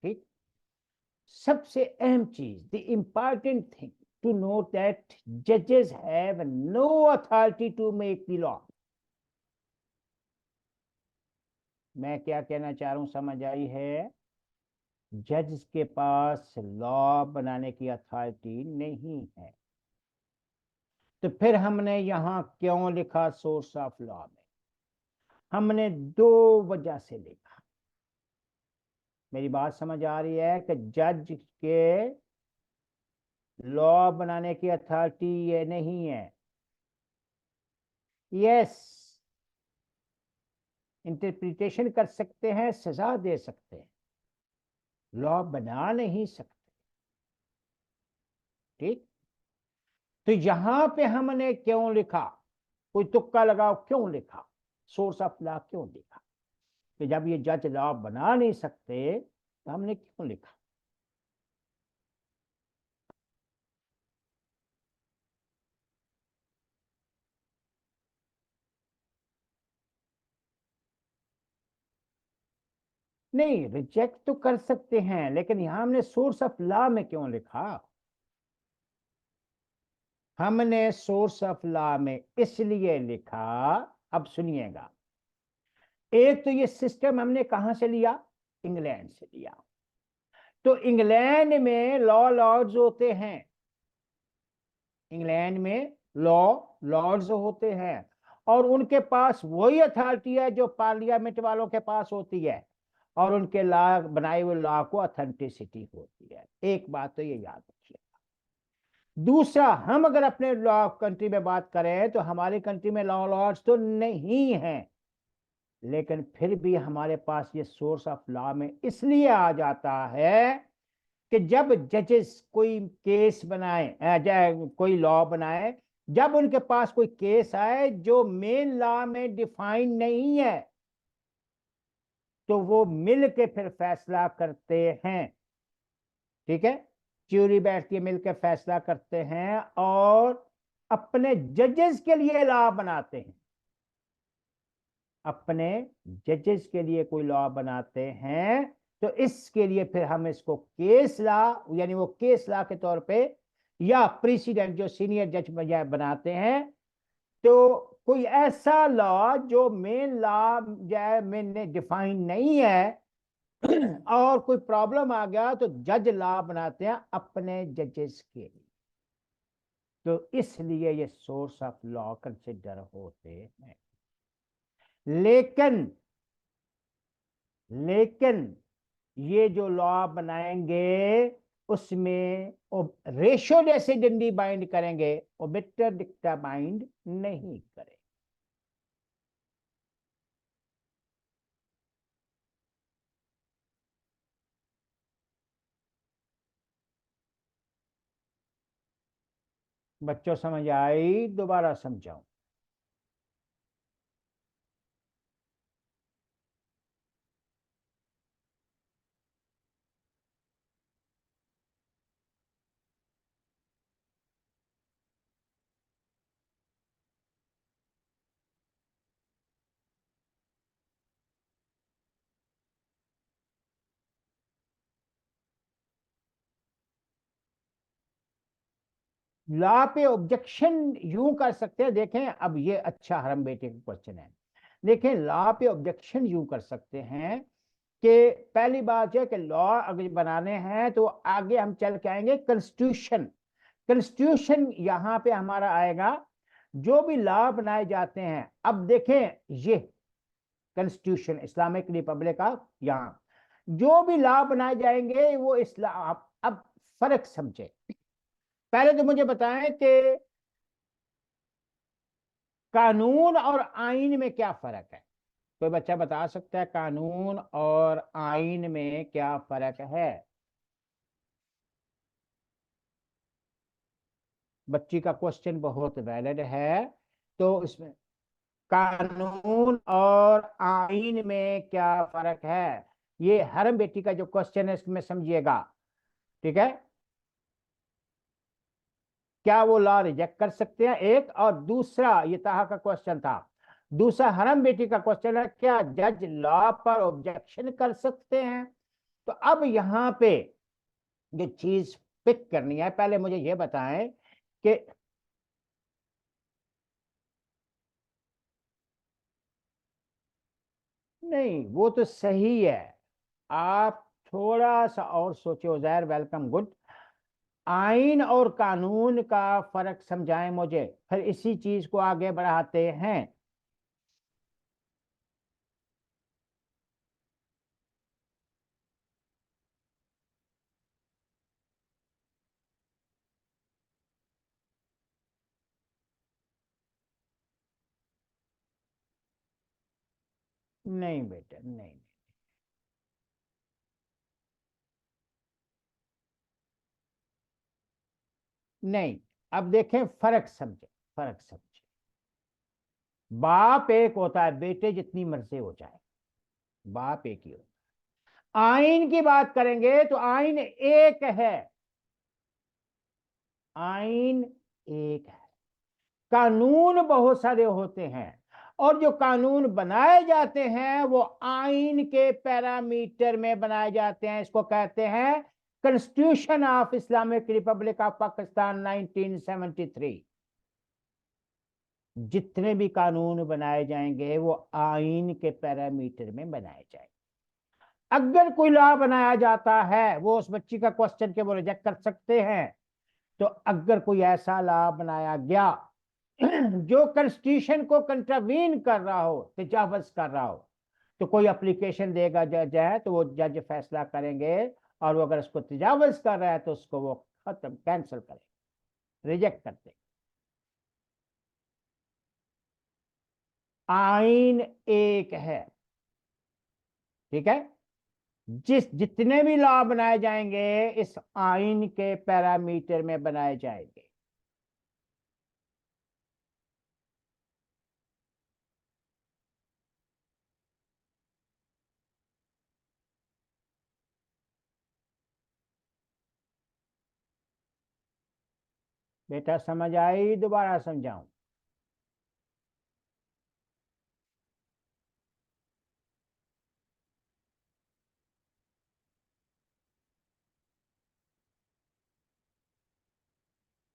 ठीक, सबसे अहम चीज, the important thing to note that जजेस have no authority to make the law. मैं क्या कहना चाह रहा हूं, समझ आई है? जज के पास लॉ बनाने की अथॉरिटी नहीं है। तो फिर हमने यहां क्यों लिखा सोर्स ऑफ लॉ में? हमने दो वजह से लिखा। मेरी बात समझ आ रही है कि जज के लॉ बनाने की अथॉरिटी ये नहीं है। यस, इंटरप्रिटेशन कर सकते हैं, सजा दे सकते हैं, लॉ बना नहीं सकते। ठीक, तो यहां पे हमने क्यों लिखा, कोई तुक्का लगाओ, क्यों लिखा सोर्स ऑफ लॉ, क्यों लिखा? कि जब ये जज लॉ बना नहीं सकते तो हमने क्यों लिखा? नहीं, रिजेक्ट तो कर सकते हैं, लेकिन यहां हमने सोर्स ऑफ लॉ में क्यों लिखा? हमने सोर्स ऑफ लॉ में इसलिए लिखा, अब सुनिएगा। एक तो ये सिस्टम हमने कहां से लिया? इंग्लैंड से लिया। तो इंग्लैंड में लॉ लॉर्ड्स होते हैं, इंग्लैंड में लॉ लॉर्ड्स होते हैं, और उनके पास वही अथॉरिटी है जो पार्लियामेंट वालों के पास होती है, और उनके लॉ बनाए हुए लॉ को अथेंटिसिटी होती है। एक बात तो ये याद रखिए। दूसरा, हम अगर अपने लॉ कंट्री में बात करें तो हमारी कंट्री में लॉ लॉर्ड्स तो नहीं है, लेकिन फिर भी हमारे पास ये सोर्स ऑफ लॉ में इसलिए आ जाता है कि जब जजेस कोई केस बनाए, कोई लॉ बनाए, जब उनके पास कोई केस आए जो मेन लॉ में डिफाइन नहीं है, तो वो मिल के फिर फैसला करते हैं। ठीक है, ज्यूरी बैठती है, मिलकर फैसला करते हैं और अपने जजेस के लिए लॉ बनाते हैं। अपने जजेस के लिए कोई लॉ बनाते हैं, तो इसके लिए फिर हम इसको केस लॉ, यानी वो केस लॉ के तौर पे, या प्रेसिडेंट जो सीनियर जज बनाते हैं। तो कोई ऐसा लॉ जो मेन लॉ में डिफाइन नहीं है और कोई प्रॉब्लम आ गया तो जज लॉ बनाते हैं अपने जजेस के लिए। तो इसलिए ये सोर्स ऑफ लॉ कंसिडर होते हैं। लेकिन लेकिन ये जो लॉ बनाएंगे उसमें रेशो जैसे डंडी बाइंड करेंगे, ओबिटर डिक्टा बाइंड नहीं करेंगे। बच्चों समझ आई? दोबारा समझाऊं? लॉ पे ऑब्जेक्शन यूं कर सकते हैं, देखें अब ये अच्छा हरम बेटे का क्वेश्चन है। देखें, लॉ पे ऑब्जेक्शन यूं कर सकते हैं कि पहली बात है कि लॉ अगर बनाने हैं तो आगे हम चल के आएंगे कॉन्स्टिट्यूशन। कॉन्स्टिट्यूशन यहां पे हमारा आएगा, जो भी लॉ बनाए जाते हैं। अब देखें, ये कॉन्स्टिट्यूशन इस्लामिक रिपब्लिक ऑफ, यहां जो भी लॉ बनाए जाएंगे वो इस्लाम। अब फर्क समझे, पहले तो मुझे बताएं कि कानून और आइन में क्या फर्क है। कोई बच्चा बता सकता है कानून और आइन में क्या फर्क है? बच्ची का क्वेश्चन बहुत वैलिड है। तो इसमें कानून और आइन में क्या फर्क है, ये हरम बेटी का जो क्वेश्चन है इसमें समझिएगा। ठीक है, क्या वो लॉ रिजेक्ट कर सकते हैं, एक। और दूसरा, ये ताहा का क्वेश्चन था। दूसरा हरम बेटी का क्वेश्चन है, क्या जज लॉ पर ऑब्जेक्शन कर सकते हैं? तो अब यहां पे जो चीज पिक करनी है, पहले मुझे ये बताएं कि नहीं, वो तो सही है। आप थोड़ा सा और सोचे उजैर, वेलकम, गुड। आइन और कानून का फर्क समझाएं मुझे, फिर इसी चीज को आगे बढ़ाते हैं। नहीं बेटा, नहीं, नहीं। अब देखें, फर्क समझे, फर्क समझे। बाप एक होता है, बेटे जितनी मर्जी हो जाए, बाप एक ही होता है। आइन की बात करेंगे तो आइन एक है, आइन एक है। कानून बहुत सारे होते हैं, और जो कानून बनाए जाते हैं वो आइन के पैरामीटर में बनाए जाते हैं। इसको कहते हैं constitution of Islamic Republic of Pakistan 1973। जितने भी कानून बनाए जाएंगे वो आइन के पैरामीटर में बनाए जाएंगे। अगर कोई लॉ बनाया जाता है, वो उस बच्ची का क्वेश्चन के वो रिजेक्ट कर सकते हैं। तो अगर कोई ऐसा लॉ बनाया गया जो कॉन्स्टिट्यूशन को कंट्रावीन कर रहा हो, तजावज कर रहा हो, तो कोई एप्लीकेशन देगा जज है, तो वो जज फैसला करेंगे। और वो अगर उसको तजावज कर रहा है तो उसको वो खत्म, कैंसिल करेंगे, रिजेक्ट कर देंगे। आइन एक है, ठीक है। जितने भी लॉ बनाए जाएंगे इस आइन के पैरामीटर में बनाए जाएंगे। बेटा समझ आई? दोबारा समझाऊं?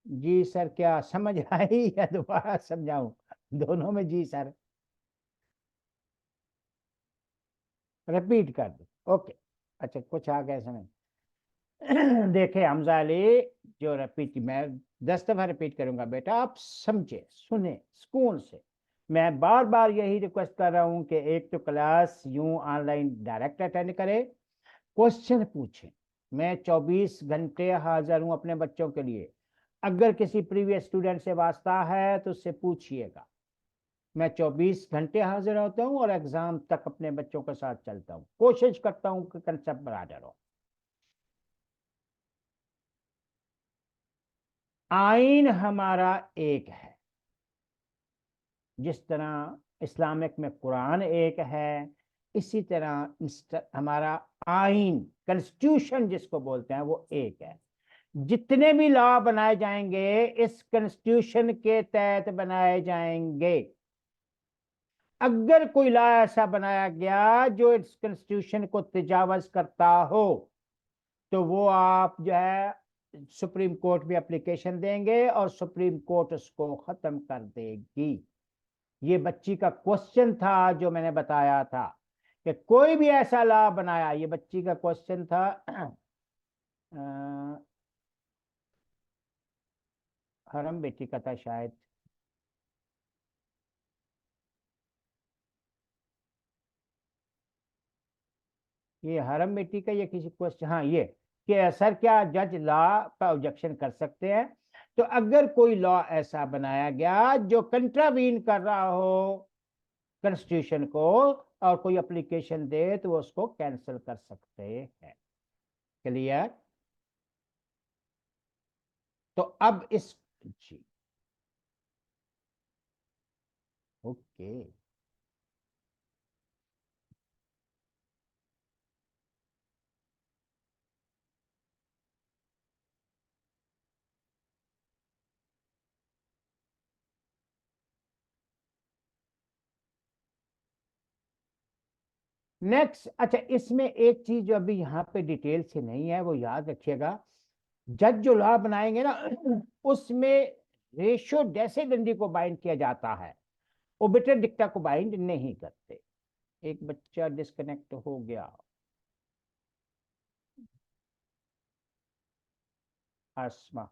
जी सर, क्या समझ आई या दोबारा समझाऊं? दोनों में जी सर, रिपीट कर दो, ओके। अच्छा, कुछ आ गया समझ। देखे हमजा अली, जो रिपीट, मैं 10 दफा रिपीट करूंगा बेटा, आप समझे, सुने सुकून से। मैं बार बार यही रिक्वेस्ट कर रहा हूं कि एक तो क्लास यूं ऑनलाइन डायरेक्ट अटेंड करे, क्वेश्चन पूछे। मैं 24 घंटे हाजिर हूं अपने बच्चों के लिए। अगर किसी प्रीवियस स्टूडेंट से वास्ता है तो उससे पूछिएगा। मैं 24 घंटे हाजिर होता हूं और एग्जाम तक अपने बच्चों के साथ चलता हूं, कोशिश करता हूं कि कंसेप्ट बराबर हो। आइन हमारा एक है, जिस तरह इस्लामिक में कुरान एक है, इसी तरह हमारा आइन, कॉन्स्टिट्यूशन जिसको बोलते हैं, वो एक है। जितने भी लॉ बनाए जाएंगे इस कॉन्स्टिट्यूशन के तहत बनाए जाएंगे। अगर कोई लॉ ऐसा बनाया गया जो इस कॉन्स्टिट्यूशन को तजावज करता हो, तो वो आप जो है सुप्रीम कोर्ट में एप्लीकेशन देंगे और सुप्रीम कोर्ट उसको खत्म कर देगी। ये बच्ची का क्वेश्चन था जो मैंने बताया था कि कोई भी ऐसा लॉ बनाया, ये बच्ची का क्वेश्चन था। हरम बेटी का था शायद। ये हरम बेटी का, ये किसी क्वेश्चन, हाँ ये कि सर क्या जज लॉ पर ऑब्जेक्शन कर सकते हैं? तो अगर कोई लॉ ऐसा बनाया गया जो कंट्रावीन कर रहा हो कॉन्स्टिट्यूशन को और कोई एप्लीकेशन दे तो वो उसको कैंसिल कर सकते हैं। क्लियर? तो अब इस, जी, ओके। नेक्स्ट, अच्छा इसमें एक चीज जो अभी यहाँ पे डिटेल से नहीं है वो याद रखिएगा। जज जो लॉ बनाएंगे ना उसमें रेशो डेसिडेंडी को बाइंड किया जाता है, ओबिटर डिक्टा को बाइंड नहीं करते। एक बच्चा डिस्कनेक्ट हो गया। आसमा,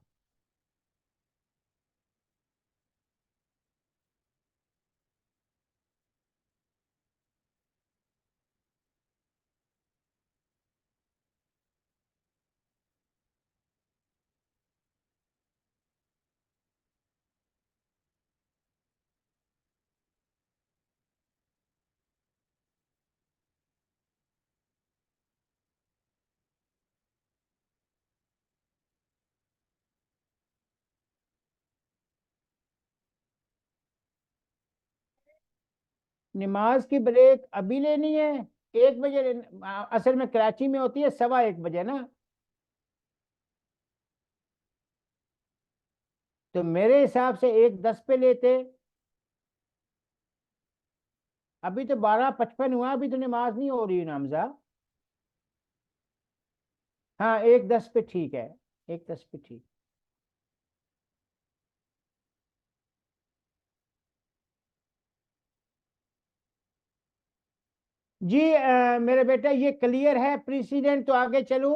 नमाज की ब्रेक अभी लेनी है? 1 बजे असल में कराची में होती है 1:15 ना। तो मेरे हिसाब से 1:10 पे लेते। अभी तो 12:55 हुआ, अभी तो नमाज नहीं हो रही नामजा। हाँ 1:10 पे ठीक है, 1:10 पे ठीक। जी मेरे बेटा ये क्लियर है प्रेसिडेंट, तो आगे चलूं?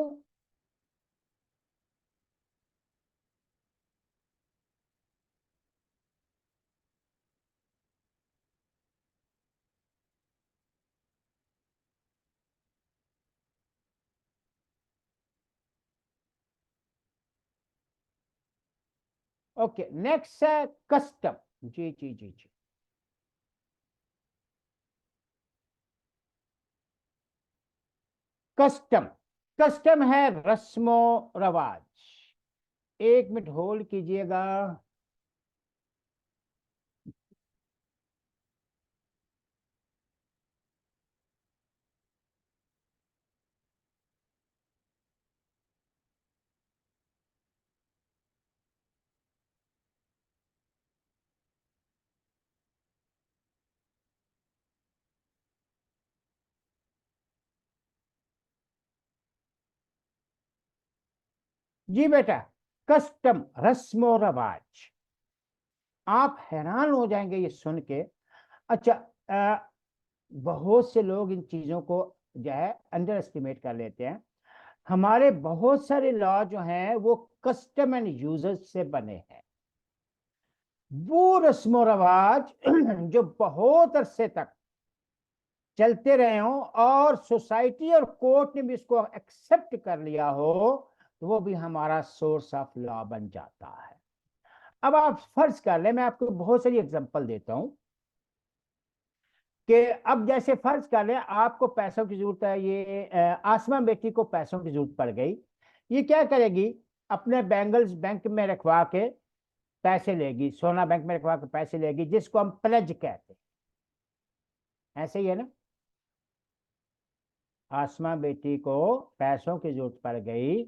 ओके नेक्स्ट है कस्टम। जी जी जी जी। कस्टम, कस्टम है रस्मो रवाज। 1 मिनट होल्ड कीजिएगा। जी बेटा, कस्टम रस्मो रवाज, आप हैरान हो जाएंगे ये सुन के। अच्छा बहुत से लोग इन चीजों को जो है अंडर एस्टिमेट कर लेते हैं। हमारे बहुत सारे लॉ जो हैं वो कस्टम एंड यूजर्स से बने हैं। वो रस्मो रवाज जो बहुत अरसे तक चलते रहे हों और सोसाइटी और कोर्ट ने भी इसको एक्सेप्ट कर लिया हो, तो वो भी हमारा सोर्स ऑफ लॉ बन जाता है। अब आप फर्ज कर लें, मैं आपको बहुत सारी एग्जांपल देता हूं कि अब जैसे फर्ज कर लें आपको पैसों की जरूरत है, ये आसमा बेटी को पैसों की जरूरत पड़ गई। ये क्या करेगी? अपने बैंगल्स बैंक में रखवा के पैसे लेगी, सोना बैंक में रखवा के पैसे लेगी, जिसको हम प्लेज कहते हैं। ऐसे ही है ना? आसमा बेटी को पैसों की जरूरत पड़ गई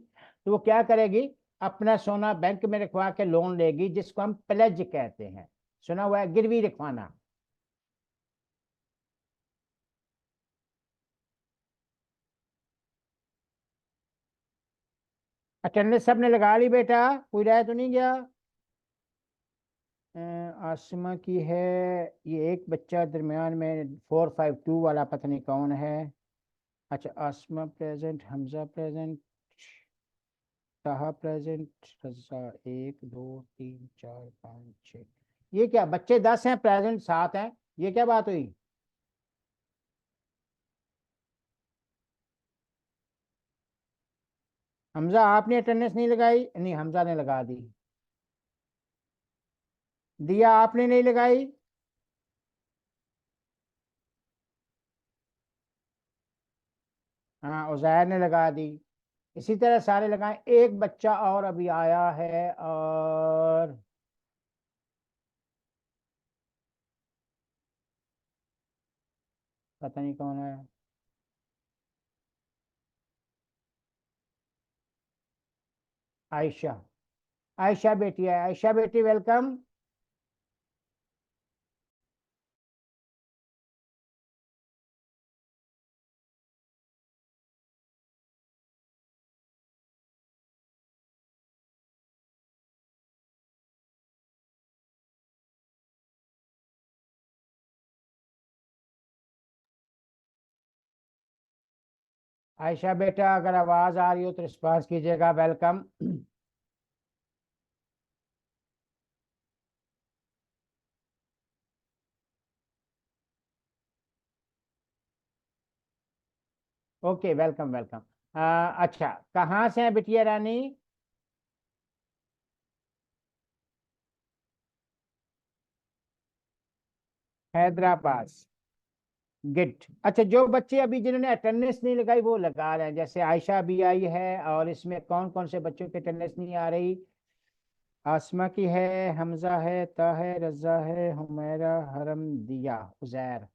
तो वो क्या करेगी? अपना सोना बैंक में रखवा के लोन लेगी, जिसको हम प्लेज कहते हैं। सुना हुआ है, गिरवी रखवाना। अटेंडेंस सबने लगा ली बेटा? कोई रह तो नहीं गया? आसमा की है। ये एक बच्चा दरमियान में 452 वाला, पता नहीं कौन है। अच्छा आसमा प्रेजेंट, हमजा प्रेजेंट। ताहा प्रेजेंट, रजा 1 2 3 4 5 6। ये क्या, बच्चे 10 हैं, प्रेजेंट 7 हैं, ये क्या बात हुई? हमजा आपने अटेंडेंस नहीं लगाई? नहीं, हमजा ने लगा दी। दिया आपने नहीं लगाई? हाँ, उजैर ने लगा दी। इसी तरह सारे लगाए। एक बच्चा और अभी आया है, और पता नहीं कौन है। आयशा। आयशा बेटी है। आयशा बेटी वेलकम। आयशा बेटा, अगर आवाज आ रही हो तो रिस्पॉन्स कीजिएगा। वेलकम। Okay, welcome welcome. अच्छा, कहाँ से है बिटिया रानी? हैदराबाद। गिट। अच्छा, जो बच्चे अभी जिन्होंने अटेंडेंस नहीं लगाई वो लगा रहे हैं, जैसे आयशा भी आई है, और इसमें कौन कौन से बच्चों की अटेंडेंस नहीं आ रही? आसमा की है, हमजा है, ता है, रजा है, हुमैरा, हरम, दिया, उजैर।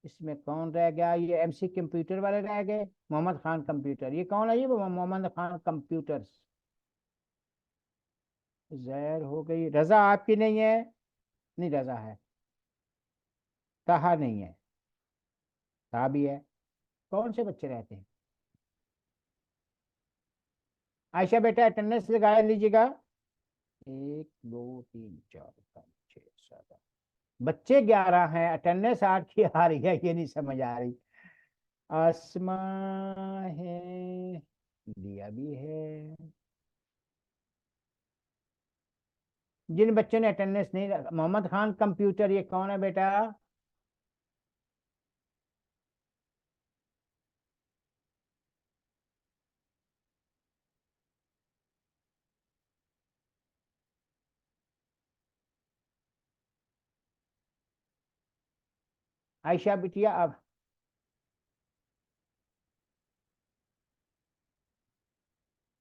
इसमें कौन रह गया? ये एमसी कंप्यूटर वाले रह गए। मोहम्मद खान कंप्यूटर, ये कौन है? ये वो मोहम्मद खान कंप्यूटर्स। उजैर हो गई। रजा आपकी नहीं है? नहीं, रजा है। ताहा नहीं है। ताहा भी है। कौन से बच्चे रहते हैं? आयशा बेटा, अटेंडेंस लगा लीजिएगा। 1 2 3 4 5 6 7। बच्चे 11 हैं, अटेंडेंस 8 की आ रही है, ये नहीं समझ आ रही। आसमा है, दिया भी है। जिन बच्चों ने अटेंडेंस नहीं मोहम्मद खान कंप्यूटर, ये कौन है बेटा? आयशा बिटिया अब।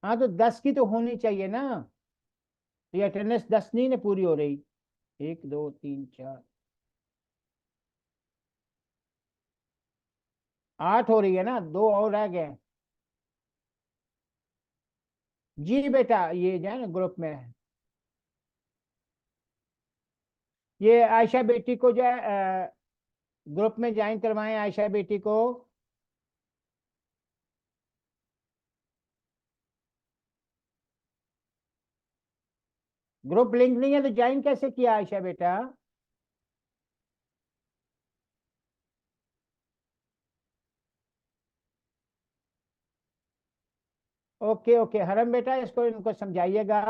हाँ, तो 10 की तो होनी चाहिए ना। तो ये अटेंडेंस 10 नहीं ना पूरी हो रही। 1 2 3 4। 8 हो रही है ना, दो और रह गए। जी बेटा, ये जो है ना ग्रुप में, ये आयशा बेटी को जो है ग्रुप में ज्वाइन करवाएं, आयशा बेटी को। ग्रुप लिंक नहीं है तो ज्वाइन कैसे किया आयशा बेटा? ओके ओके, हरम बेटा, इसको इनको समझाइएगा।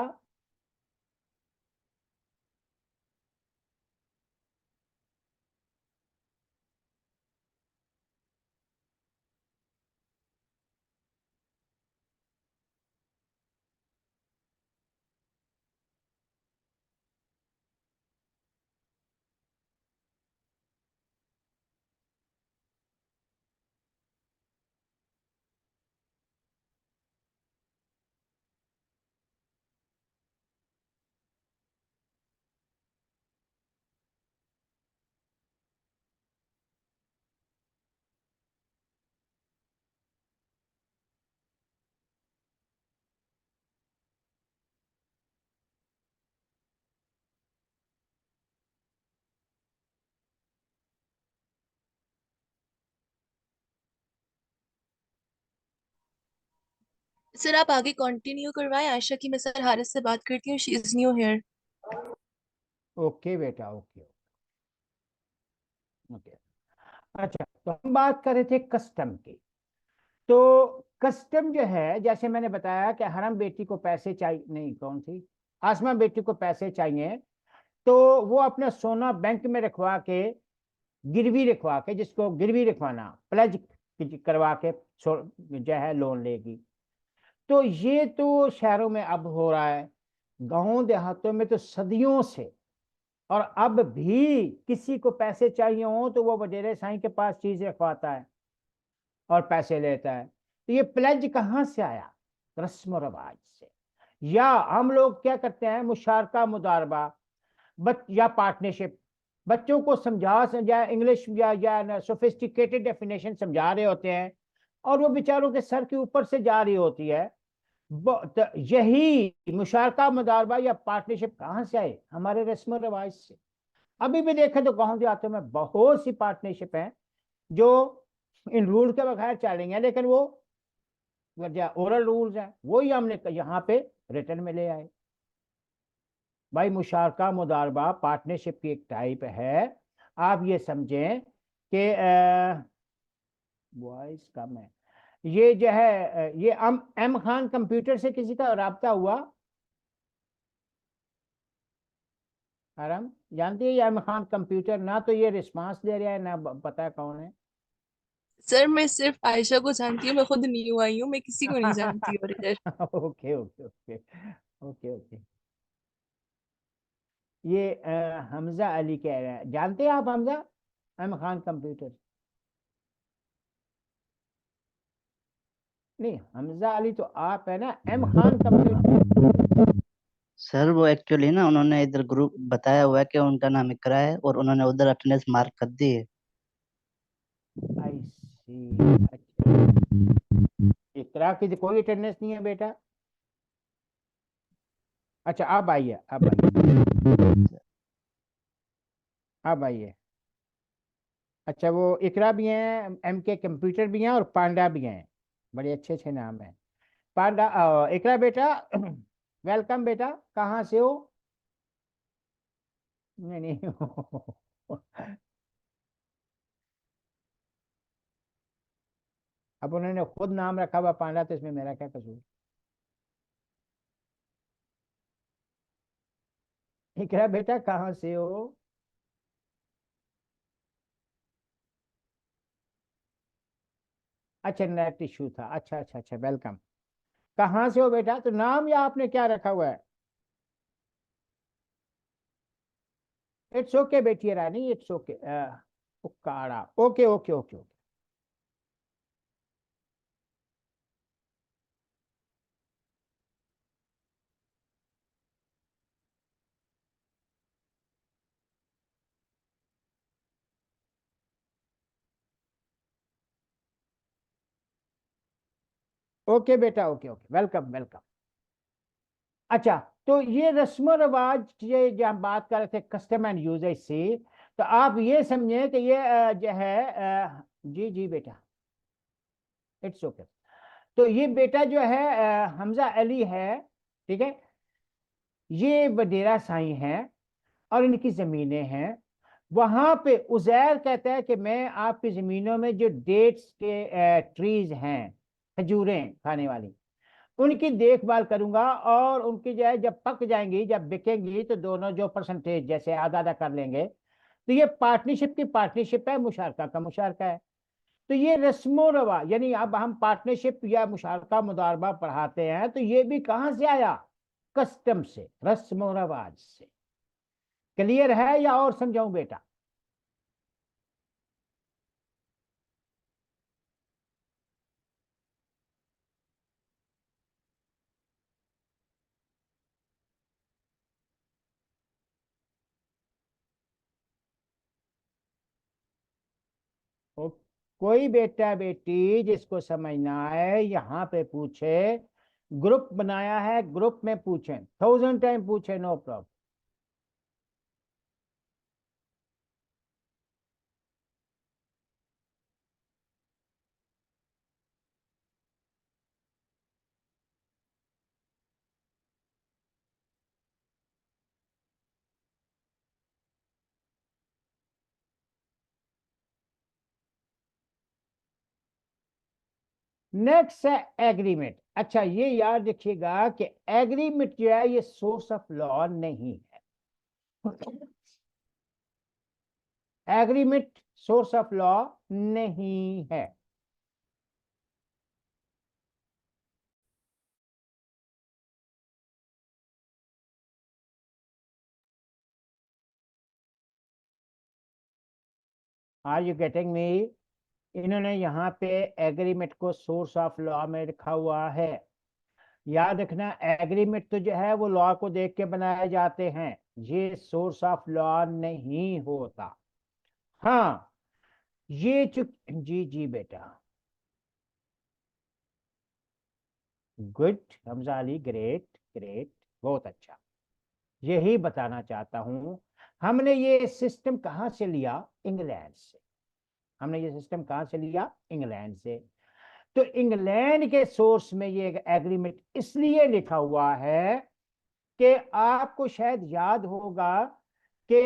सर आप आगे कंटिन्यू करवाएं, आयशा की मैं सर हारिस से बात करती हूँ, she is new here. Okay बेटा, ओके ओके। अच्छा, तो हम बात कर रहे थे कस्टम की। तो कस्टम जो है, जैसे मैंने बताया कि हरम बेटी को पैसे चाहिए, नहीं कौन थी, आसमा बेटी को पैसे चाहिए, तो वो अपना सोना बैंक में रखवा के, गिरवी रखवा के, जिसको गिरवी रखवाना, प्लेज करवा के जो है लोन लेगी। तो ये तो शहरों में अब हो रहा है, गांव देहातों में तो सदियों से, और अब भी किसी को पैसे चाहिए हो तो वो वडेरे साईं के पास चीज रखवाता है और पैसे लेता है। तो ये प्लेज कहाँ से आया? रस्म रिवाज से। या हम लोग क्या करते हैं, मुशारका मुदारबा, या पार्टनरशिप, बच्चों को समझा इंग्लिश या सोफिस्टिकेटेड डेफिनेशन समझा रहे होते हैं, और वो बेचारों के सर के ऊपर से जा रही होती है। तो यही मुशारका मुदारबा या पार्टनरशिप कहाँ से आए? हमारे रस्म रिवाज से। अभी भी देखें तो गांव देहातों में बहुत सी पार्टनरशिप हैं जो इन रूल के बगैर चल रही हैं, लेकिन वो ओरल रूल्स हैं, वही हमने यहाँ पे रिटर्न में ले आए। भाई मुशारका मुदारबा पार्टनरशिप की एक टाइप है। आप ये समझें कि वॉइस कम है, ये जो है ये एम खान कंप्यूटर से किसी का राब्ता हुआ? आराम जानती है ये एम खान कंप्यूटर? ना तो ये रिस्पांस दे रहा है, ना पता है कौन है। सर मैं सिर्फ आयशा को जानती हूँ, मैं खुद न्यू आई हूँ, मैं किसी को नहीं जानती और इधर। Okay okay okay okay okay. ये हमजा अली कह रहे हैं, जानते हैं आप हमजा? M Khan computer? नहीं, हमजा अली तो आप है ना, एम खान कंप्यूटर। सर वो एक्चुअली ना उन्होंने इधर ग्रुप बताया हुआ है कि उनका नाम इकरा है और उन्होंने उधर अटेंडेंस मार्क कर दी है। आई सी, अच्छा। इकरा की तो कोई अटेंडेंस नहीं है बेटा। अच्छा अब आइए, अब आइए, अब आइए। अच्छा वो इकरा भी हैं, एम के कंप्यूटर भी हैं, और पांडा भी हैं। बड़े अच्छे अच्छे नाम हैं। पांडा, इकरा बेटा, वेलकम बेटा, कहाँ से हो? नहीं नहीं। अब उन्होंने खुद नाम रखा हुआ पांडा, तो इसमें मेरा क्या कसूर? इकरा बेटा कहाँ से हो? अच्छा नेट इशू था, अच्छा अच्छा अच्छा, वेलकम। कहाँ से हो बेटा? तो नाम या आपने क्या रखा हुआ है? इट्स ओके बेटी रानी, इट्स ओके। उकाड़ा, okay okay okay okay. Okay बेटा, ओके ओके, वेलकम वेलकम। अच्छा, तो ये रस्म रिवाज, ये जो हम बात कर रहे थे कस्टम एंड यूजेज से, तो आप ये समझे कि ये जो है जी जी बेटा, इट्स ओके। तो ये बेटा जो है हमजा अली है, ठीक है, ये वडेरा साईं है, और इनकी जमीनें हैं। वहां पे उजैर कहता है कि मैं आपकी जमीनों में जो डेट्स के ट्रीज हैं, खजूरें खाने वाली, उनकी देखभाल करूंगा, और उनकी जो है जब पक जाएंगी, जब बिकेंगी, तो दोनों जो परसेंटेज जैसे आधा आधा कर लेंगे। तो ये पार्टनरशिप की पार्टनरशिप है, मुशारका का मुशारका है। तो ये रस्मो रवा, यानी अब हम पार्टनरशिप या मुशारका मुदारबा पढ़ाते हैं, तो ये भी कहां से आया? कस्टम से, रस्म रवाज से। क्लियर है या और समझाऊं बेटा? ओ, कोई बेटा बेटी जिसको समझना है यहाँ पे पूछे। ग्रुप बनाया है, ग्रुप में पूछें, 1000 टाइम पूछे, नो प्रॉब्लम। नेक्स्ट है एग्रीमेंट। अच्छा, ये याद रखिएगा कि एग्रीमेंट जो है ये सोर्स ऑफ लॉ नहीं है। एग्रीमेंट सोर्स ऑफ लॉ नहीं है। Are you getting me? इन्होंने यहाँ पे एग्रीमेंट को सोर्स ऑफ लॉ में लिखा हुआ है। याद रखना, एग्रीमेंट तो जो है वो लॉ को देख के बनाए जाते हैं, ये सोर्स ऑफ लॉ नहीं होता। हाँ, ये चुक जी जी बेटा, good Hamza Ali, great great, बहुत अच्छा। यही बताना चाहता हूं, हमने ये सिस्टम कहाँ से लिया? इंग्लैंड से। हमने ये सिस्टम कहाँ से लिया? इंग्लैंड से। तो इंग्लैंड के सोर्स में ये एग्रीमेंट इसलिए लिखा हुआ है कि आपको शायद याद होगा कि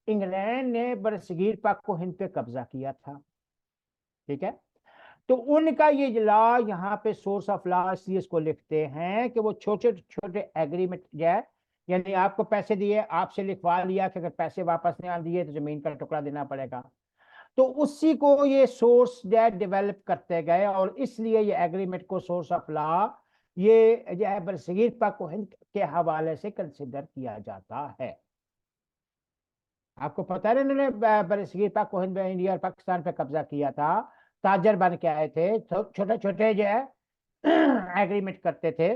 इंग्लैंड ने बरसगीर पाक को हिंद पे कब्जा किया था। ठीक है, तो उनका ये लॉ यहाँ पे सोर्स ऑफ लॉ इसलिए इसको लिखते हैं कि वो छोटे छोटे एग्रीमेंट जो है, यानी आपको पैसे दिए, आपसे लिखवा लिया कि अगर पैसे वापस नहीं आ दिए तो जमीन का टुकड़ा देना पड़ेगा। तो उसी को ये सोर्स जो है डेवलप करते गए, और इसलिए ये एग्रीमेंट को सोर्स ऑफ लॉ ये जो है बरसगीर पाक को हिंद के हवाले से कंसिडर किया जाता है। आपको पता है ना, इन्होंने बरसगीर पाक को हिंद में इंडिया और पाकिस्तान पे कब्जा किया था, ताजर बन के आए थे, तो छोटे छोटे जो है एग्रीमेंट करते थे।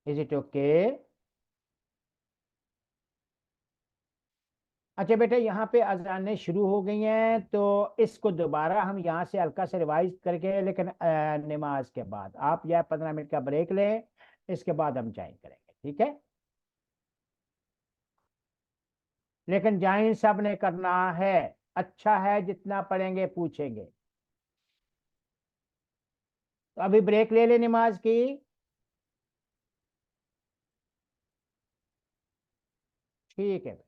Is it okay? अच्छा बेटा, यहाँ पे अजानें शुरू हो गई हैं, तो इसको दोबारा हम यहाँ से हल्का से रिवाइज करके, लेकिन नमाज के बाद आप यह 15 मिनट का ब्रेक लें, इसके बाद हम ज्वाइन करेंगे, ठीक है? लेकिन ज्वाइन सब ने करना है। अच्छा है, जितना पढ़ेंगे पूछेंगे। तो अभी ब्रेक ले ले नमाज की। ठीक है।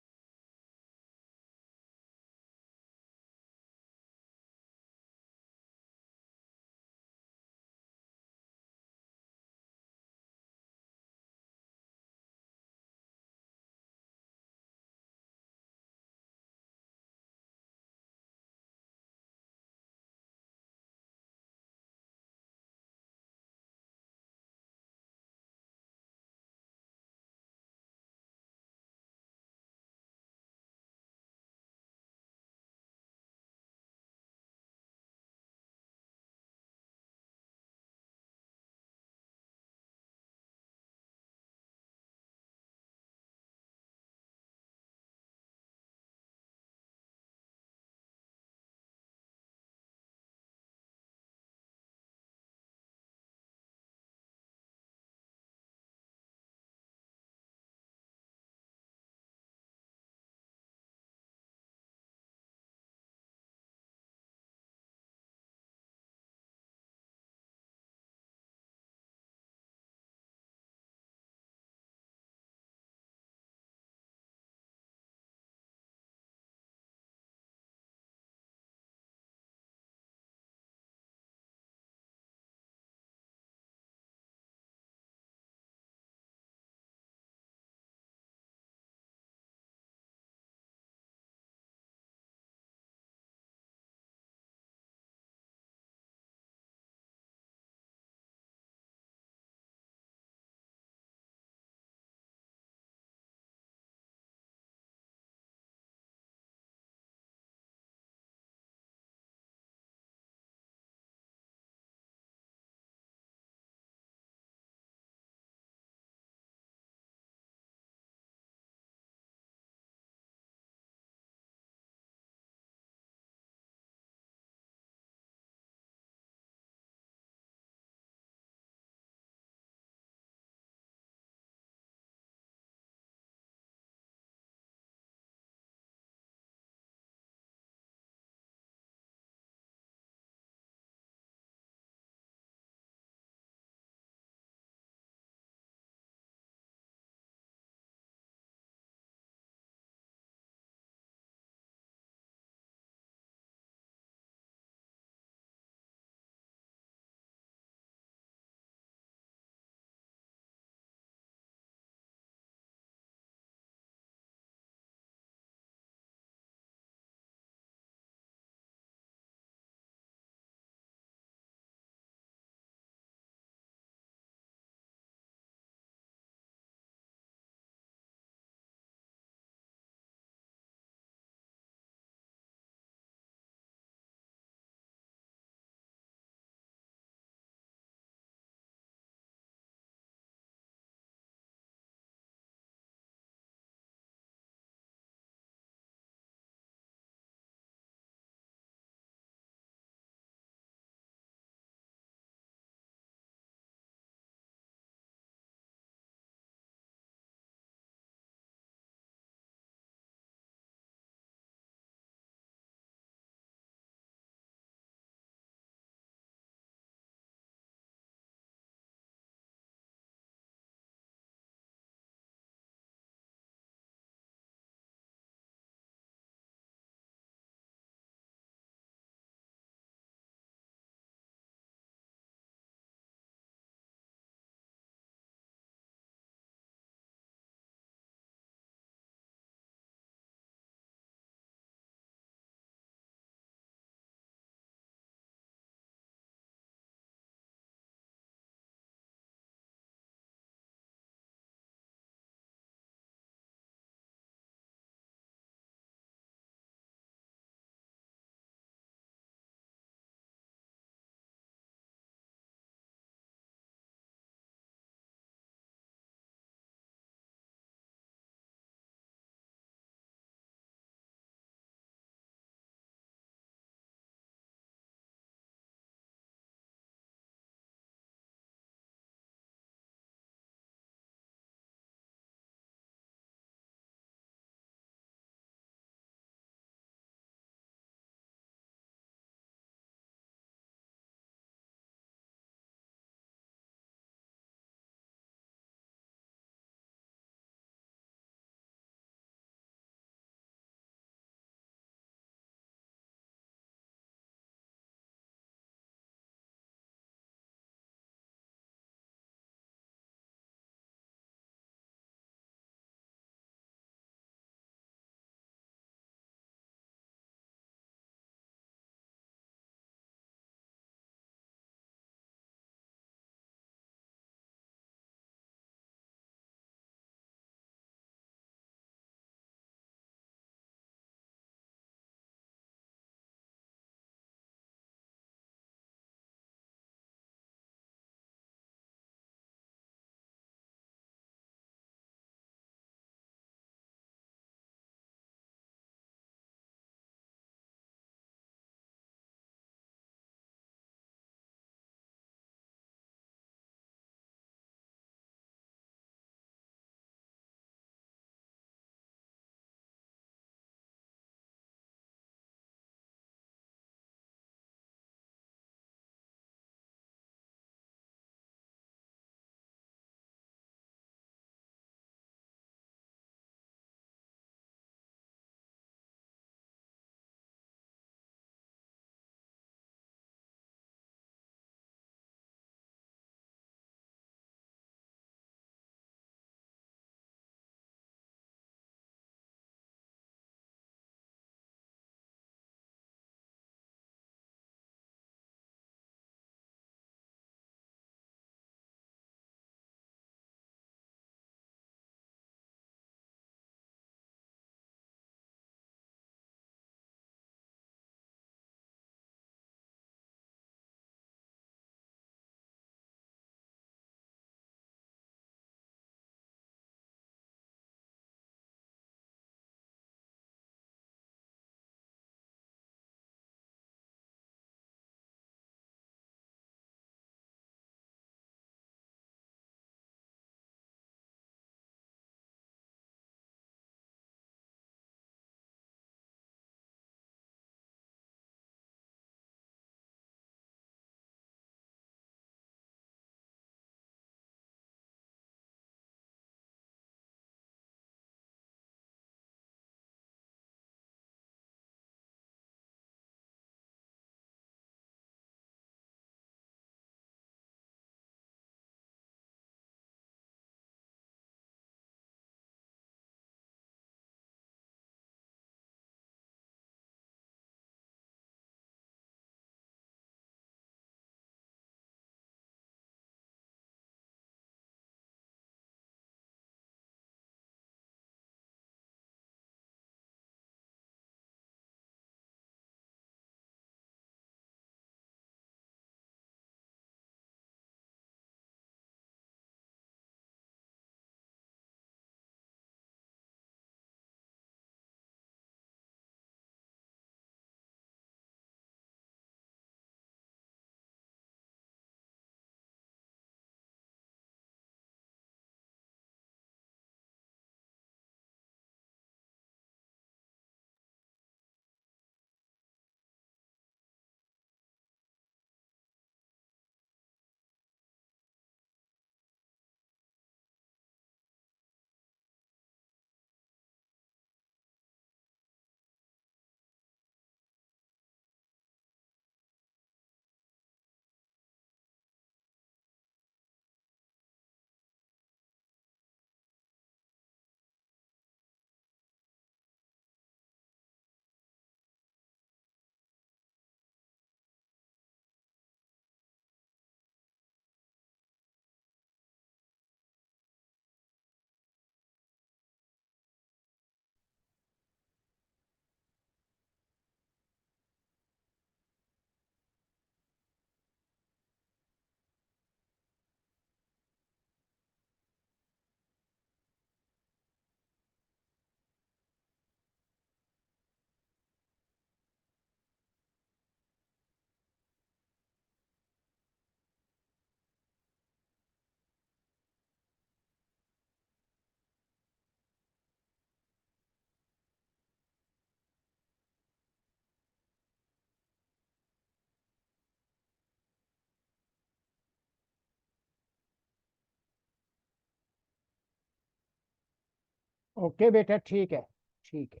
ओके बेटा, ठीक है, ठीक है।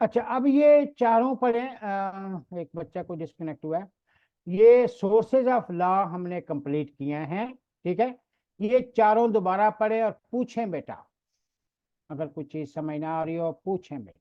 अच्छा, अब ये चारों पढ़े। एक बच्चा को डिस्कनेक्ट हुआ है। ये सोर्सेज ऑफ लॉ हमने कंप्लीट किए हैं, ठीक है। ये चारों दोबारा पढ़े और पूछें बेटा, अगर कुछ चीज समझ ना आ रही हो पूछें बेटा।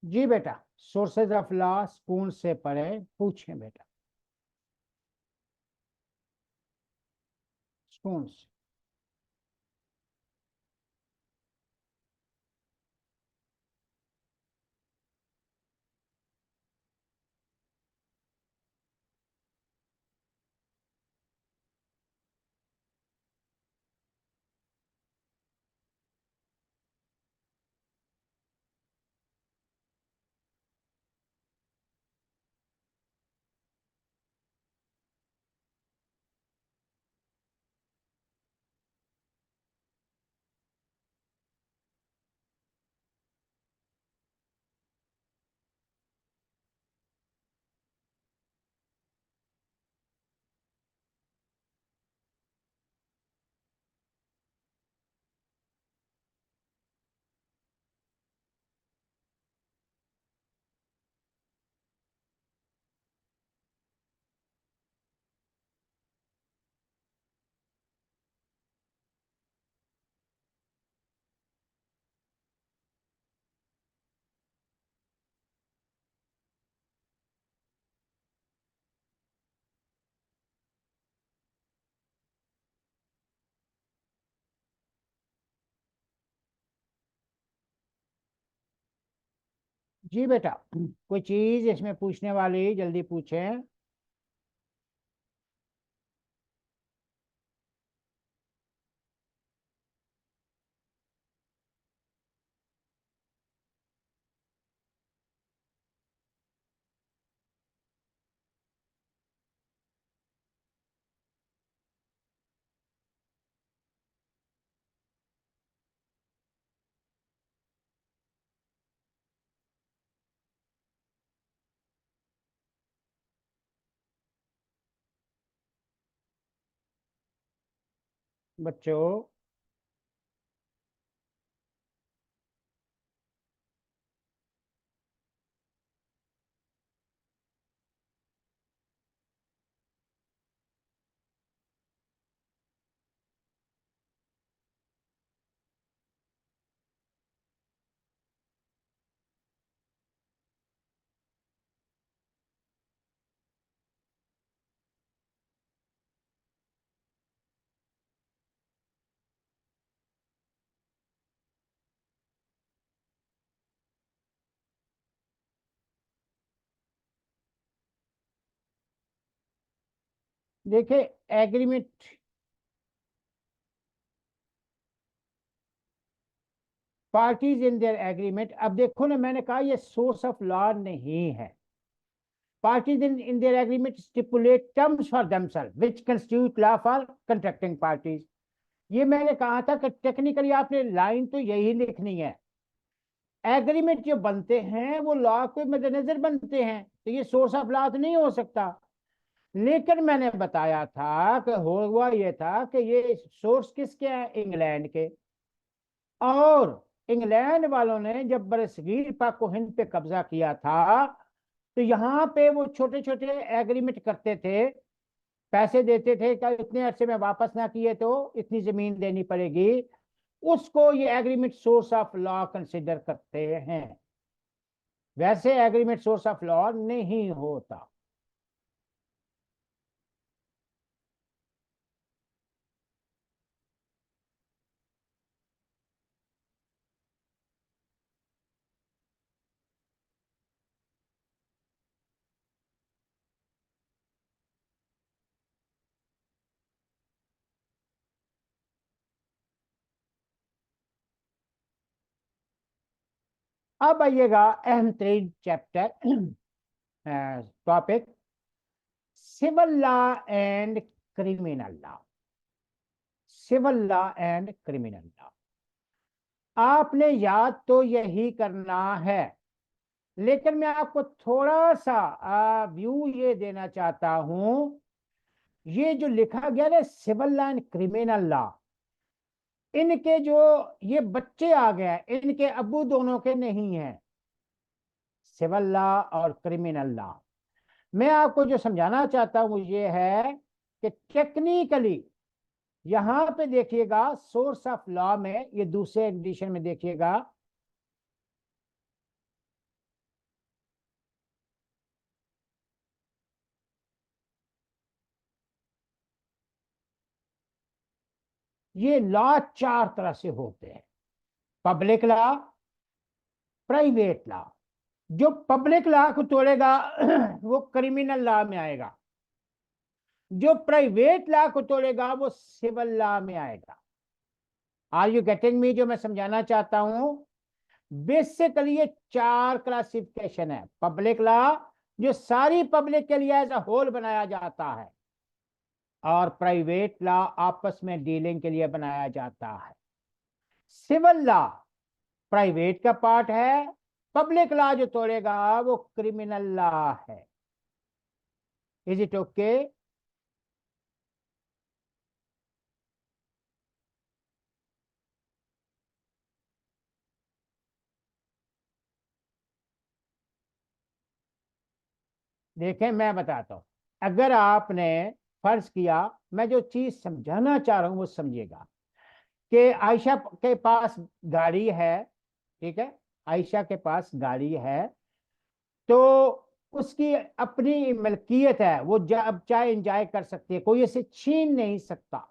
जी बेटा, सोर्सेज ऑफ लॉ स्कूल से पढ़े, पूछें बेटा, स्कूल से। जी बेटा, कोई चीज इसमें पूछने वाली, जल्दी पूछें। बच्चों, देखिए agreement, parties in their agreement, अब देखो ना, मैंने कहा ये सोर्स ऑफ लॉ नहीं है। Parties in their agreement stipulate terms for themselves which constitute law for contracting parties. ये मैंने कहा था कि टेक्निकली आपने लाइन तो यही लिखनी है। एग्रीमेंट जो बनते हैं वो लॉ के मद्देनजर बनते हैं, तो ये सोर्स ऑफ लॉ तो नहीं हो सकता। लेकिन मैंने बताया था कि हुआ ये था कि ये सोर्स किसके हैं, इंग्लैंड के। और इंग्लैंड वालों ने जब बरसगीर पाक को हिंद पे कब्जा किया था, तो यहाँ पे वो छोटे छोटे एग्रीमेंट करते थे, पैसे देते थे कि इतने अरसे में वापस ना किए तो इतनी जमीन देनी पड़ेगी। उसको ये agreement source of law consider करते हैं। वैसे एग्रीमेंट सोर्स ऑफ लॉ नहीं होता। अब आइएगा अहम तरीन chapter, topic civil law and criminal law. Civil law and criminal law, आपने याद तो यही करना है, लेकिन मैं आपको थोड़ा सा व्यू ये देना चाहता हूं। ये जो लिखा गया ना civil law and criminal law, इनके जो ये बच्चे आ गए हैं, इनके अब्बू दोनों के नहीं हैं, सिविल लॉ और क्रिमिनल लॉ। मैं आपको जो समझाना चाहता हूं वो ये है कि टेक्निकली यहां पे देखिएगा सोर्स ऑफ लॉ में, ये दूसरे एडिशन में देखिएगा, ये लॉ चार तरह से होते हैं। Public law, private law. जो पब्लिक लॉ को तोड़ेगा वो क्रिमिनल लॉ में आएगा, जो प्राइवेट लॉ को तोड़ेगा वो सिविल लॉ में आएगा। Are you getting me? जो मैं समझाना चाहता हूं, बेसिकली ये चार क्लासिफिकेशन है। पब्लिक लॉ जो सारी पब्लिक के लिए एज अ होल बनाया जाता है, और प्राइवेट लॉ आपस में डीलिंग के लिए बनाया जाता है। सिविल लॉ प्राइवेट का पार्ट है, पब्लिक लॉ जो तोड़ेगा वो क्रिमिनल लॉ है। Is it okay? देखें मैं बताता हूं, अगर आपने फर्ज किया, मैं जो चीज समझाना चाह रहा हूं वो समझिएगा, कि आयशा के पास गाड़ी है, ठीक है, आयशा के पास गाड़ी है, तो उसकी अपनी मलकियत है, वो जब चाहे एंजॉय कर सकती है, कोई इसे छीन नहीं सकता।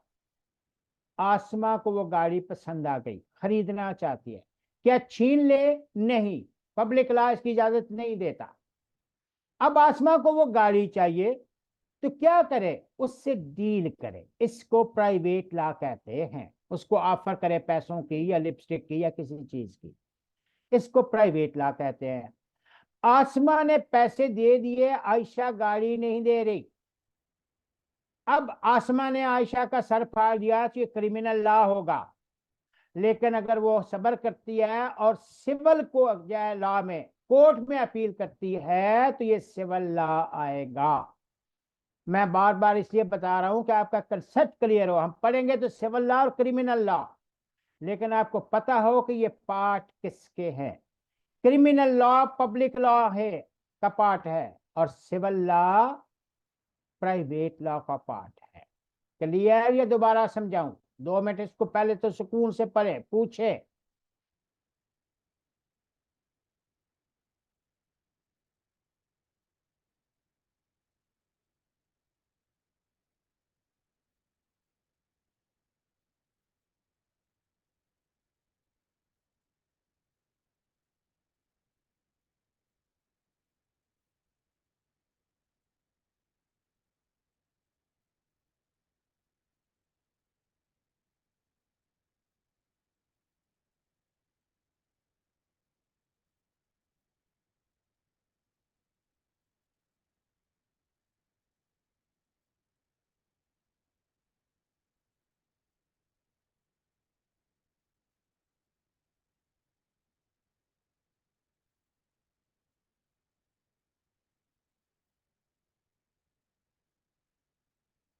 आसमा को वो गाड़ी पसंद आ गई, खरीदना चाहती है, क्या छीन ले? नहीं, पब्लिक लॉ इसकी इजाजत नहीं देता। अब आसमा को वो गाड़ी चाहिए, तो क्या करे? उससे डील करे, इसको प्राइवेट लॉ कहते हैं। उसको ऑफर करे पैसों की या लिपस्टिक की या किसी चीज की, इसको प्राइवेट लॉ कहते हैं। आसमा ने पैसे दे दिए, आयशा गाड़ी नहीं दे रही। अब आसमा ने आयशा का सर फाड़ दिया तो ये क्रिमिनल लॉ होगा। लेकिन अगर वो सब्र करती है और सिविल को लॉ में कोर्ट में अपील करती है, तो ये सिविल लॉ आएगा। मैं बार बार इसलिए बता रहा हूं कि आपका कंसेप्ट क्लियर हो। हम पढ़ेंगे तो सिविल लॉ और क्रिमिनल लॉ, लेकिन आपको पता हो कि ये पार्ट किसके हैं। क्रिमिनल लॉ पब्लिक लॉ है का पार्ट है, और सिविल लॉ प्राइवेट लॉ का पार्ट है। क्लियर? या दोबारा समझाऊं? 2 मिनट इसको पहले तो सुकून से पढ़े, पूछे।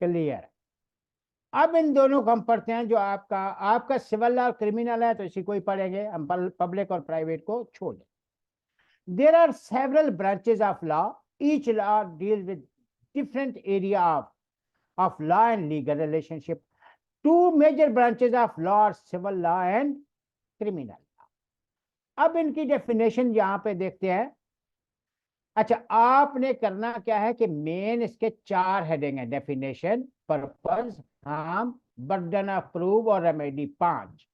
क्लियर। अब इन दोनों को हम पढ़ते हैं। जो आपका सिविल लॉ और क्रिमिनल है तो इसी को ही पढ़ेंगे हम, पब्लिक और प्राइवेट को छोड़ दें। There are several branches of law. Each law deals with different area of law and legal relationship. Two major branches of law are civil law and criminal law. अब इनकी डेफिनेशन यहाँ पे देखते हैं। अच्छा, आपने करना क्या है कि मेन इसके 4 हेडिंग है: definition, purpose, harm, burden of proof और रेमेडी। 5,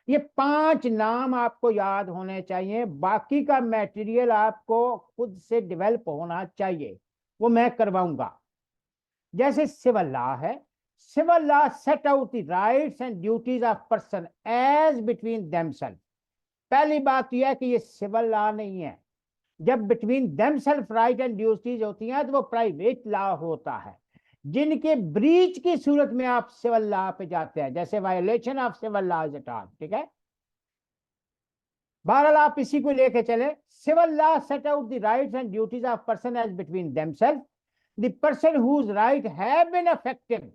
ये 5 नाम आपको याद होने चाहिए। बाकी का मटेरियल आपको खुद से डेवलप होना चाहिए, वो मैं करवाऊंगा। जैसे सिविल लॉ है, civil law set out the rights and duties of person as between themselves. पहली बात यह है कि ये सिविल लॉ नहीं है। जब between themselves right and duties होती हैं तो वो प्राइवेट लॉ होता है, जिनके ब्रीच की सूरत में आप सिविल लॉ पे जाते हैं, जैसे violation of civil law is at. ठीक है, बहरहाल आप इसी को लेके चले। Civil law set out the rights and duties of person as between themselves, the person whose right have been affected.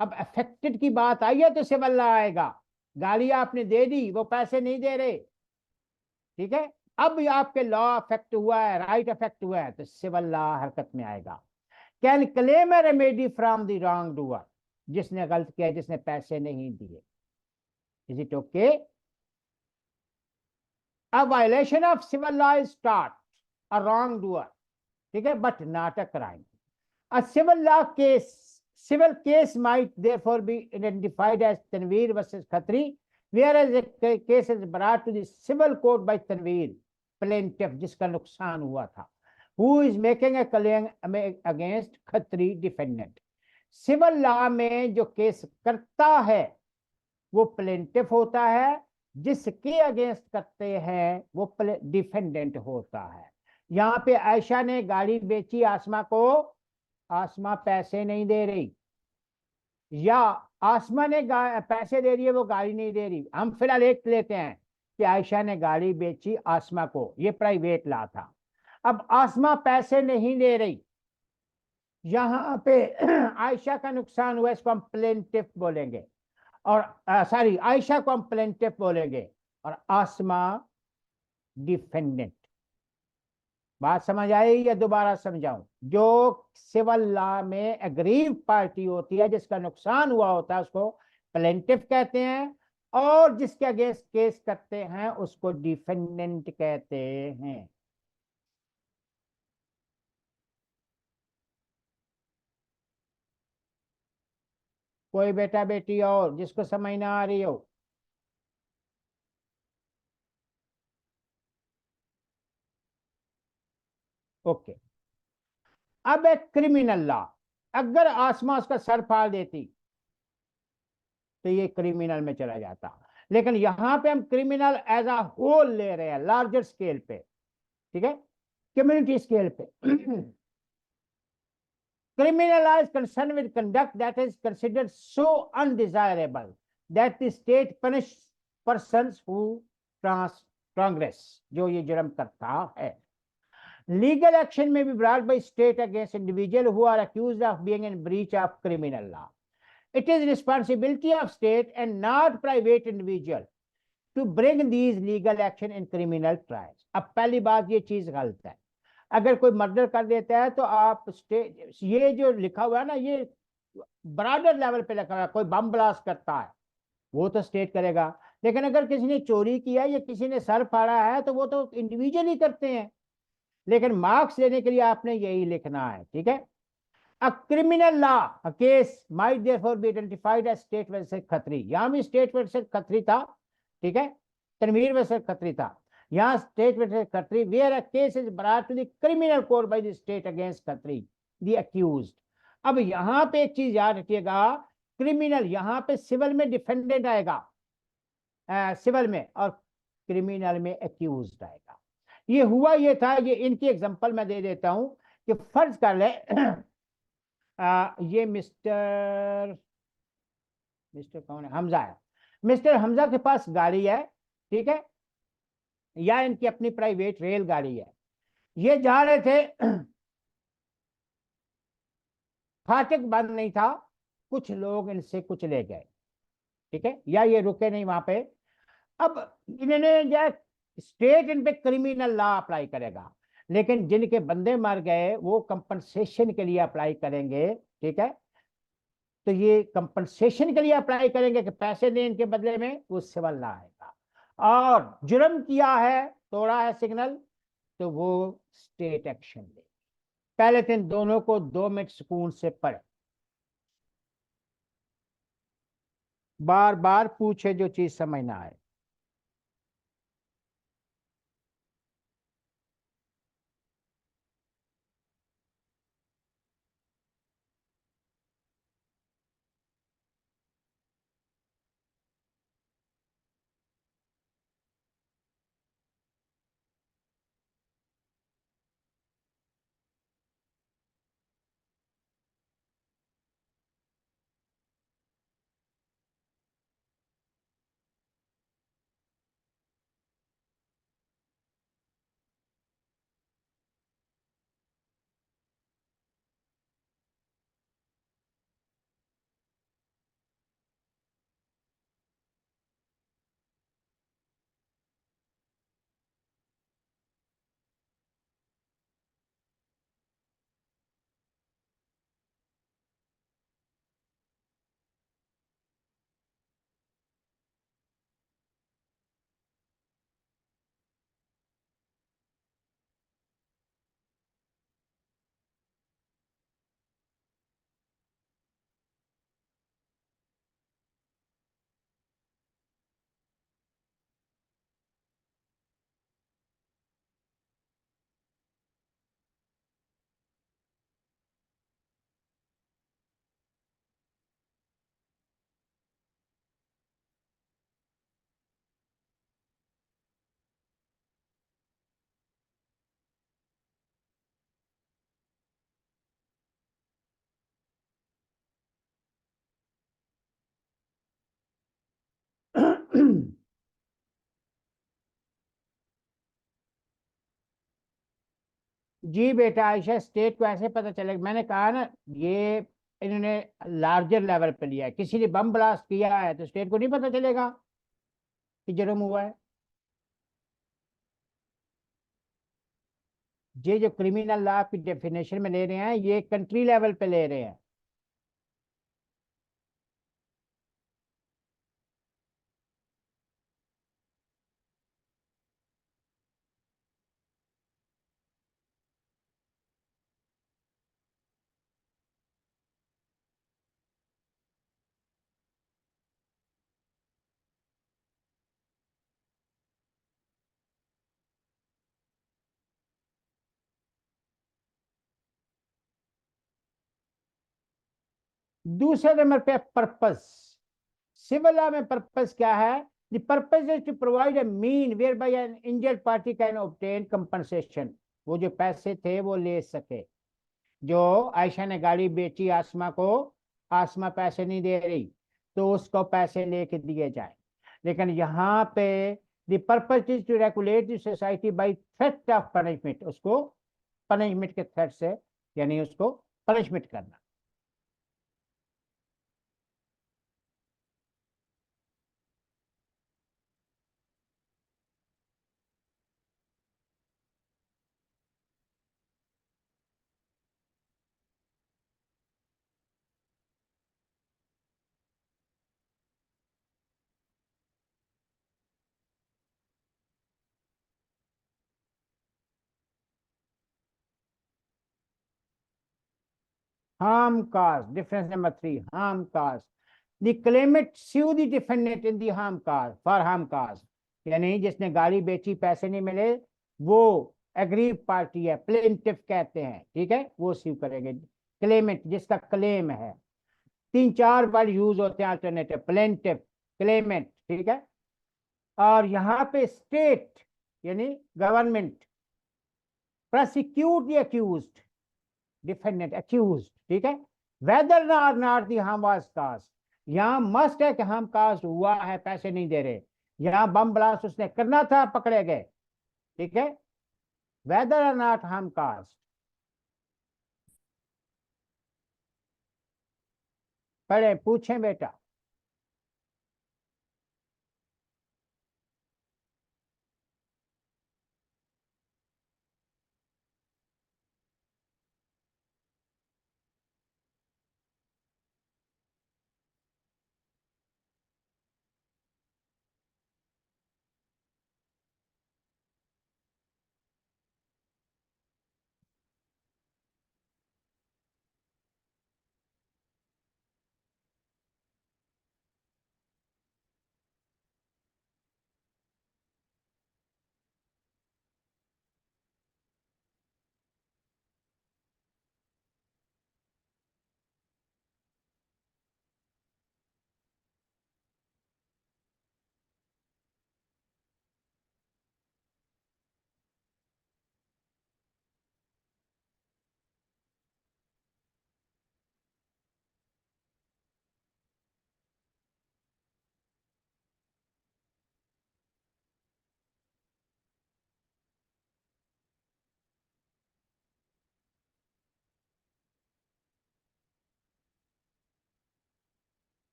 अब अफेक्टेड की बात आई है तो सिविल लॉ आएगा। गाड़ी आपने दे दी, वो पैसे नहीं दे रहे, ठीक है, अब आपके लॉ अफेक्ट हुआ है, राइट अफेक्ट हुआ है, तो सिविल लॉ हरकत में आएगा। Can claim A remedy from the wrong doer, जिसने गलत किया, जिसने पैसे नहीं दिए। Is it okay? A violation of civil law is taught a wrongdoer, ठीक है, but not a crime. A civil case might therefore be identified as Tanveer versus Khatri, whereas a case is brought to the civil court by Tanveer, plaintiff जिसका नुकसान हुआ था, who is making a claim against Khatri defendant. Civil law में जो case करता है वो plaintiff होता है, जिसके अगेंस्ट करते हैं वो डिफेंडेंट होता है। यहाँ पे आयशा ने गाड़ी बेची आसमा को, आसमा पैसे नहीं दे रही, या आसमा ने पैसे दे रही है, वो गाड़ी नहीं दे रही। हम फिलहाल एक लेते हैं कि आयशा ने गाड़ी बेची आसमा को, ये प्राइवेट लॉ था। अब आसमा पैसे नहीं दे रही, यहाँ पे आयशा का नुकसान हुआ, इसको हम प्लेंटिफ बोलेंगे, और सॉरी आयशा को हम प्लेंटिफ बोलेंगे और आसमा डिफेंडेंट। बात समझ आई या दोबारा समझाऊं? जो सिविल लॉ में एग्रीव पार्टी होती है, जिसका नुकसान हुआ होता है, उसको प्लेंटिफ कहते हैं, और जिसके अगेंस्ट केस करते हैं उसको डिफेंडेंट कहते हैं। कोई बेटा बेटी और जिसको समझ ना आ रही हो? ओके। अब एक क्रिमिनल लॉ, अगर आसमा उसका सर फाड़ देती तो ये क्रिमिनल में चला जाता, लेकिन यहां पे हम क्रिमिनल एज अ होल ले रहे हैं, लार्जर स्केल पे, ठीक है, कम्युनिटी स्केल पे। Criminal law is concerned with conduct that is considered so undesirable that the state punish persons who transgress, जो ये जुर्म करता है। Legal action may be brought by state against individuals who are accused of being in breach of criminal law. It is responsibility of state and not private individual to bring these legal action in criminal trials. अब पहली बात ये चीज गलत है। अगर कोई murder कर देता है तो आप स्टेट, ये जो लिखा हुआ है ना, ये ब्रॉडर लेवल पे लिखा हुआ है, कोई बम ब्लास्ट करता है वो तो स्टेट करेगा, लेकिन अगर किसी ने चोरी किया या किसी ने सर फाड़ा है तो वो तो इंडिविजुअली करते हैं। लेकिन मार्क्स लेने के लिए आपने यही लिखना है, ठीक है। A criminal law a case might therefore be identified as state versus Khatri. यहां भी स्टेट वर्सेस खत्री था, ठीक है, तनवीर वर्सेस खत्री था, यहाँ state versus Khatri, where a case is brought to the criminal court by the state against Khatri the accused. अब यहाँ पे एक चीज याद रखिएगा, क्रिमिनल यहाँ पे सिविल में डिफेंडेंट आएगा, सिविल में, और क्रिमिनल में अक्यूज्ड आएगा। ये हुआ ये था, ये इनकी एग्जांपल मैं दे देता हूं कि फर्ज कर ले ये मिस्टर कौन है, हमजा है। मिस्टर हमजा के पास गाड़ी है, ठीक है, या इनकी अपनी प्राइवेट रेल गाड़ी है, ये जा रहे थे फाटक बंद नहीं था, कुछ लोग इनसे कुछ ले गए, ठीक है, या ये रुके नहीं वहां पे। अब इन्होंने जो स्टेट इन पे क्रिमिनल लॉ अप्लाई करेगा, लेकिन जिनके बंदे मर गए वो कंपनसेशन के लिए अप्लाई करेंगे, ठीक है। तो ये कंपनसेशन के लिए अप्लाई करेंगे कि पैसे दें इनके बदले में, वो सिविल लॉ आएगा। और जुर्म किया है, तोड़ा है सिग्नल, तो वो स्टेट एक्शन ले। पहले दिन दोनों को 2 मिनट सुकून से पढ़े, बार बार पूछे जो चीज समझ ना आए। जी बेटा आयशा, स्टेट को ऐसे पता चलेगा, मैंने कहा ना, ये इन्होंने लार्जर लेवल पे लिया है। किसी ने बम ब्लास्ट किया है तो स्टेट को नहीं पता चलेगा कि जुर्म हुआ है। ये जो क्रिमिनल लॉ की डेफिनेशन में ले रहे हैं, ये कंट्री लेवल पे ले रहे हैं। दूसरे नंबर पे पर्पस। सिविल लॉ में पर्पस क्या है? The purpose is to provide a mean whereby an injured party can obtain compensation. वो जो पैसे थे वो ले सके। जो आयशा ने गाड़ी बेची आसमा को, आसमा पैसे नहीं दे रही, तो उसको पैसे लेके दिए जाए। लेकिन यहाँ पे the purpose is to regulate the society by threat of punishment, उसको पनिशमेंट के थ्रेट से, यानी उसको पनिशमेंट करना। Harm caused. Difference number 3. Harm caused. The claimant sue the defendant in the harm cause for harm caused. यानी जिसने गाड़ी बेची पैसे नहीं मिले, वो एग्रीव पार्टी है, प्लेंटिफ कहते हैं, ठीक है, वो स्यू करेंगे। क्लेमेंट जिसका क्लेम है, 3-4 वर्ड यूज होते हैं अल्टरनेटिव, प्लेंटिफ, क्लेमेंट, ठीक है। और यहाँ पे स्टेट यानी government, prosecute the accused, defendant accused, ठीक है। Whether or not the harm was caused, यहाँ मस्ट है कि हार्म कास्ट हुआ है, पैसे नहीं दे रहे। यहाँ बम ब्लास्ट उसने करना था, पकड़े गए, ठीक है। Whether or not harm caused. पढ़े, पूछें बेटा।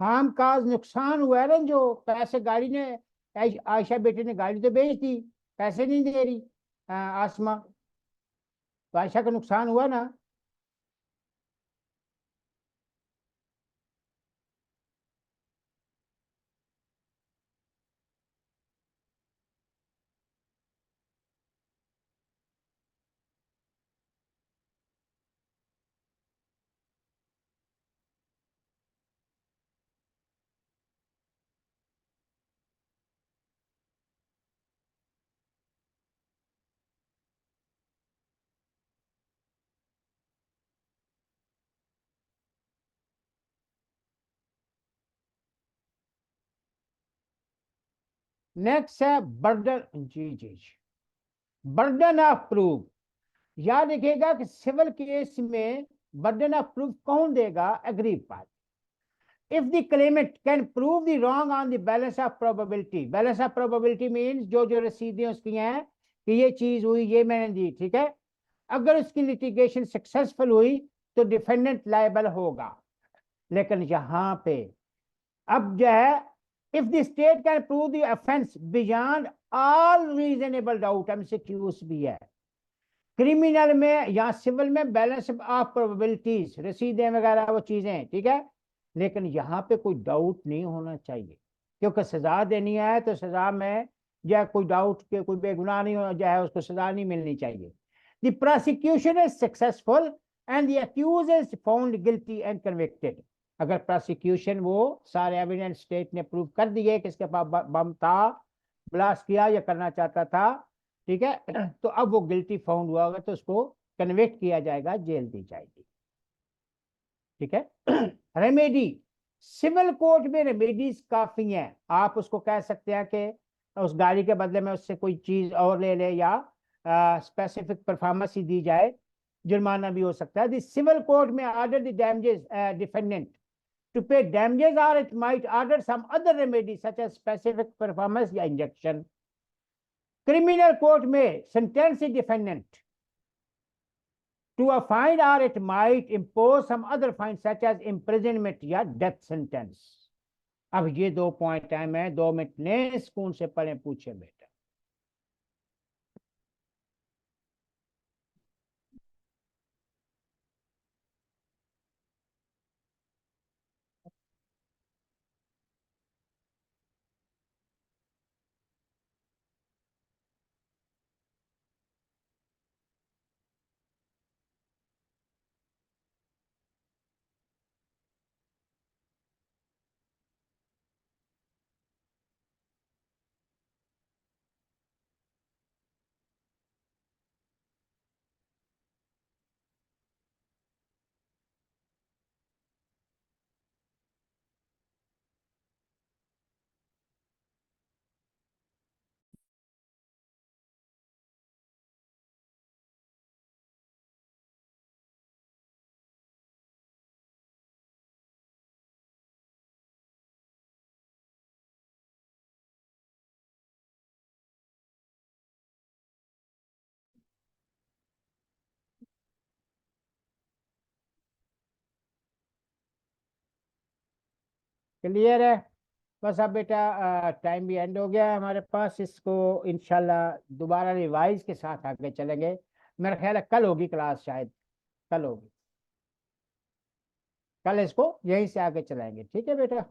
खाम काज नुकसान हुआ है ना, जो पैसे गाड़ी ने, आयशा बेटे ने गाड़ी तो बेच दी, पैसे नहीं दे रही आसमा, तो आयशा का नुकसान हुआ ना। नेक्स्ट है बर्डन, जी जी जी, बर्डन ऑफ प्रूफ। याद रखिएगा कि सिविल केस में बर्डन ऑफ प्रूफ कौन देगा? Aggrieved party. If the claimant can prove the wrong on the balance of probability, balance of probability means जो जो रसीदें उसकी हैं कि ये चीज हुई, ये मैंने दी, ठीक है, अगर उसकी लिटिगेशन सक्सेसफुल हुई तो डिफेंडेंट लायबल होगा। लेकिन यहां पे अब जो है, if the state can prove the offence beyond all reasonable doubt, MCQs भी है। क्रिमिनल में या सिविल में बैलेंस ऑफ प्रोबेबिलिटीज, रसीदें वगैरह वो चीजें, ठीक है, लेकिन यहाँ पे कोई डाउट नहीं होना चाहिए, क्योंकि सजा देनी है तो सजा में या कोई डाउट के कोई बेगुनाह नहीं हो जाए, उसको सजा नहीं मिलनी चाहिए। The prosecution is successful and the accused is found guilty and convicted. अगर प्रोसिक्यूशन वो सारे एविडेंस स्टेट ने प्रूव कर दिए कि इसके पास बम था, ब्लास्ट किया या करना चाहता था, ठीक है, तो अब वो गिल्टी फाउंड हुआ होगा तो उसको कन्विक्ट किया जाएगा, जेल दी जाएगी, ठीक है। रेमेडी, सिविल कोर्ट में रेमेडीज काफी हैं। आप उसको कह सकते हैं कि उस गाड़ी के बदले में उससे कोई चीज और ले ले, या स्पेसिफिक परफॉर्मेंस ही दी जाए, जुर्माना भी हो सकता है। द सिविल कोर्ट में order the damages defendant to pay damages, or it might order some other remedy such as specific performance या injection. Criminal court may sentence the defendant to a fine, or it might impose some other fine such as imprisonment या death sentence. अब ये 2 point है, मैं 2 minute ने सुकून से पढ़े, पूछे बेटा। क्लियर है? बस अब बेटा टाइम भी एंड हो गया है हमारे पास, इसको इंशाल्लाह दोबारा रिवाइज के साथ आगे चलेंगे। मेरा ख्याल है कल होगी क्लास, शायद कल होगी। कल इसको यहीं से आगे चलाएंगे, ठीक है बेटा?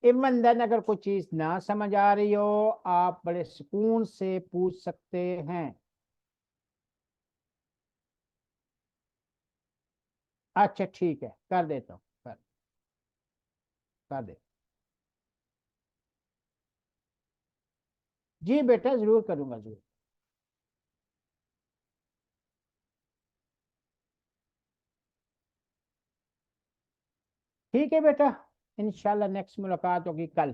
इमंदन अगर कोई चीज ना समझ आ रही हो, आप बड़े सुकून से पूछ सकते हैं। अच्छा ठीक है, कर देता हूँ, कर दे। जी बेटा, जरूर करूंगा, जरूर। ठीक है बेटा, इंशाल्लाह नेक्स्ट मुलाकात होगी कल।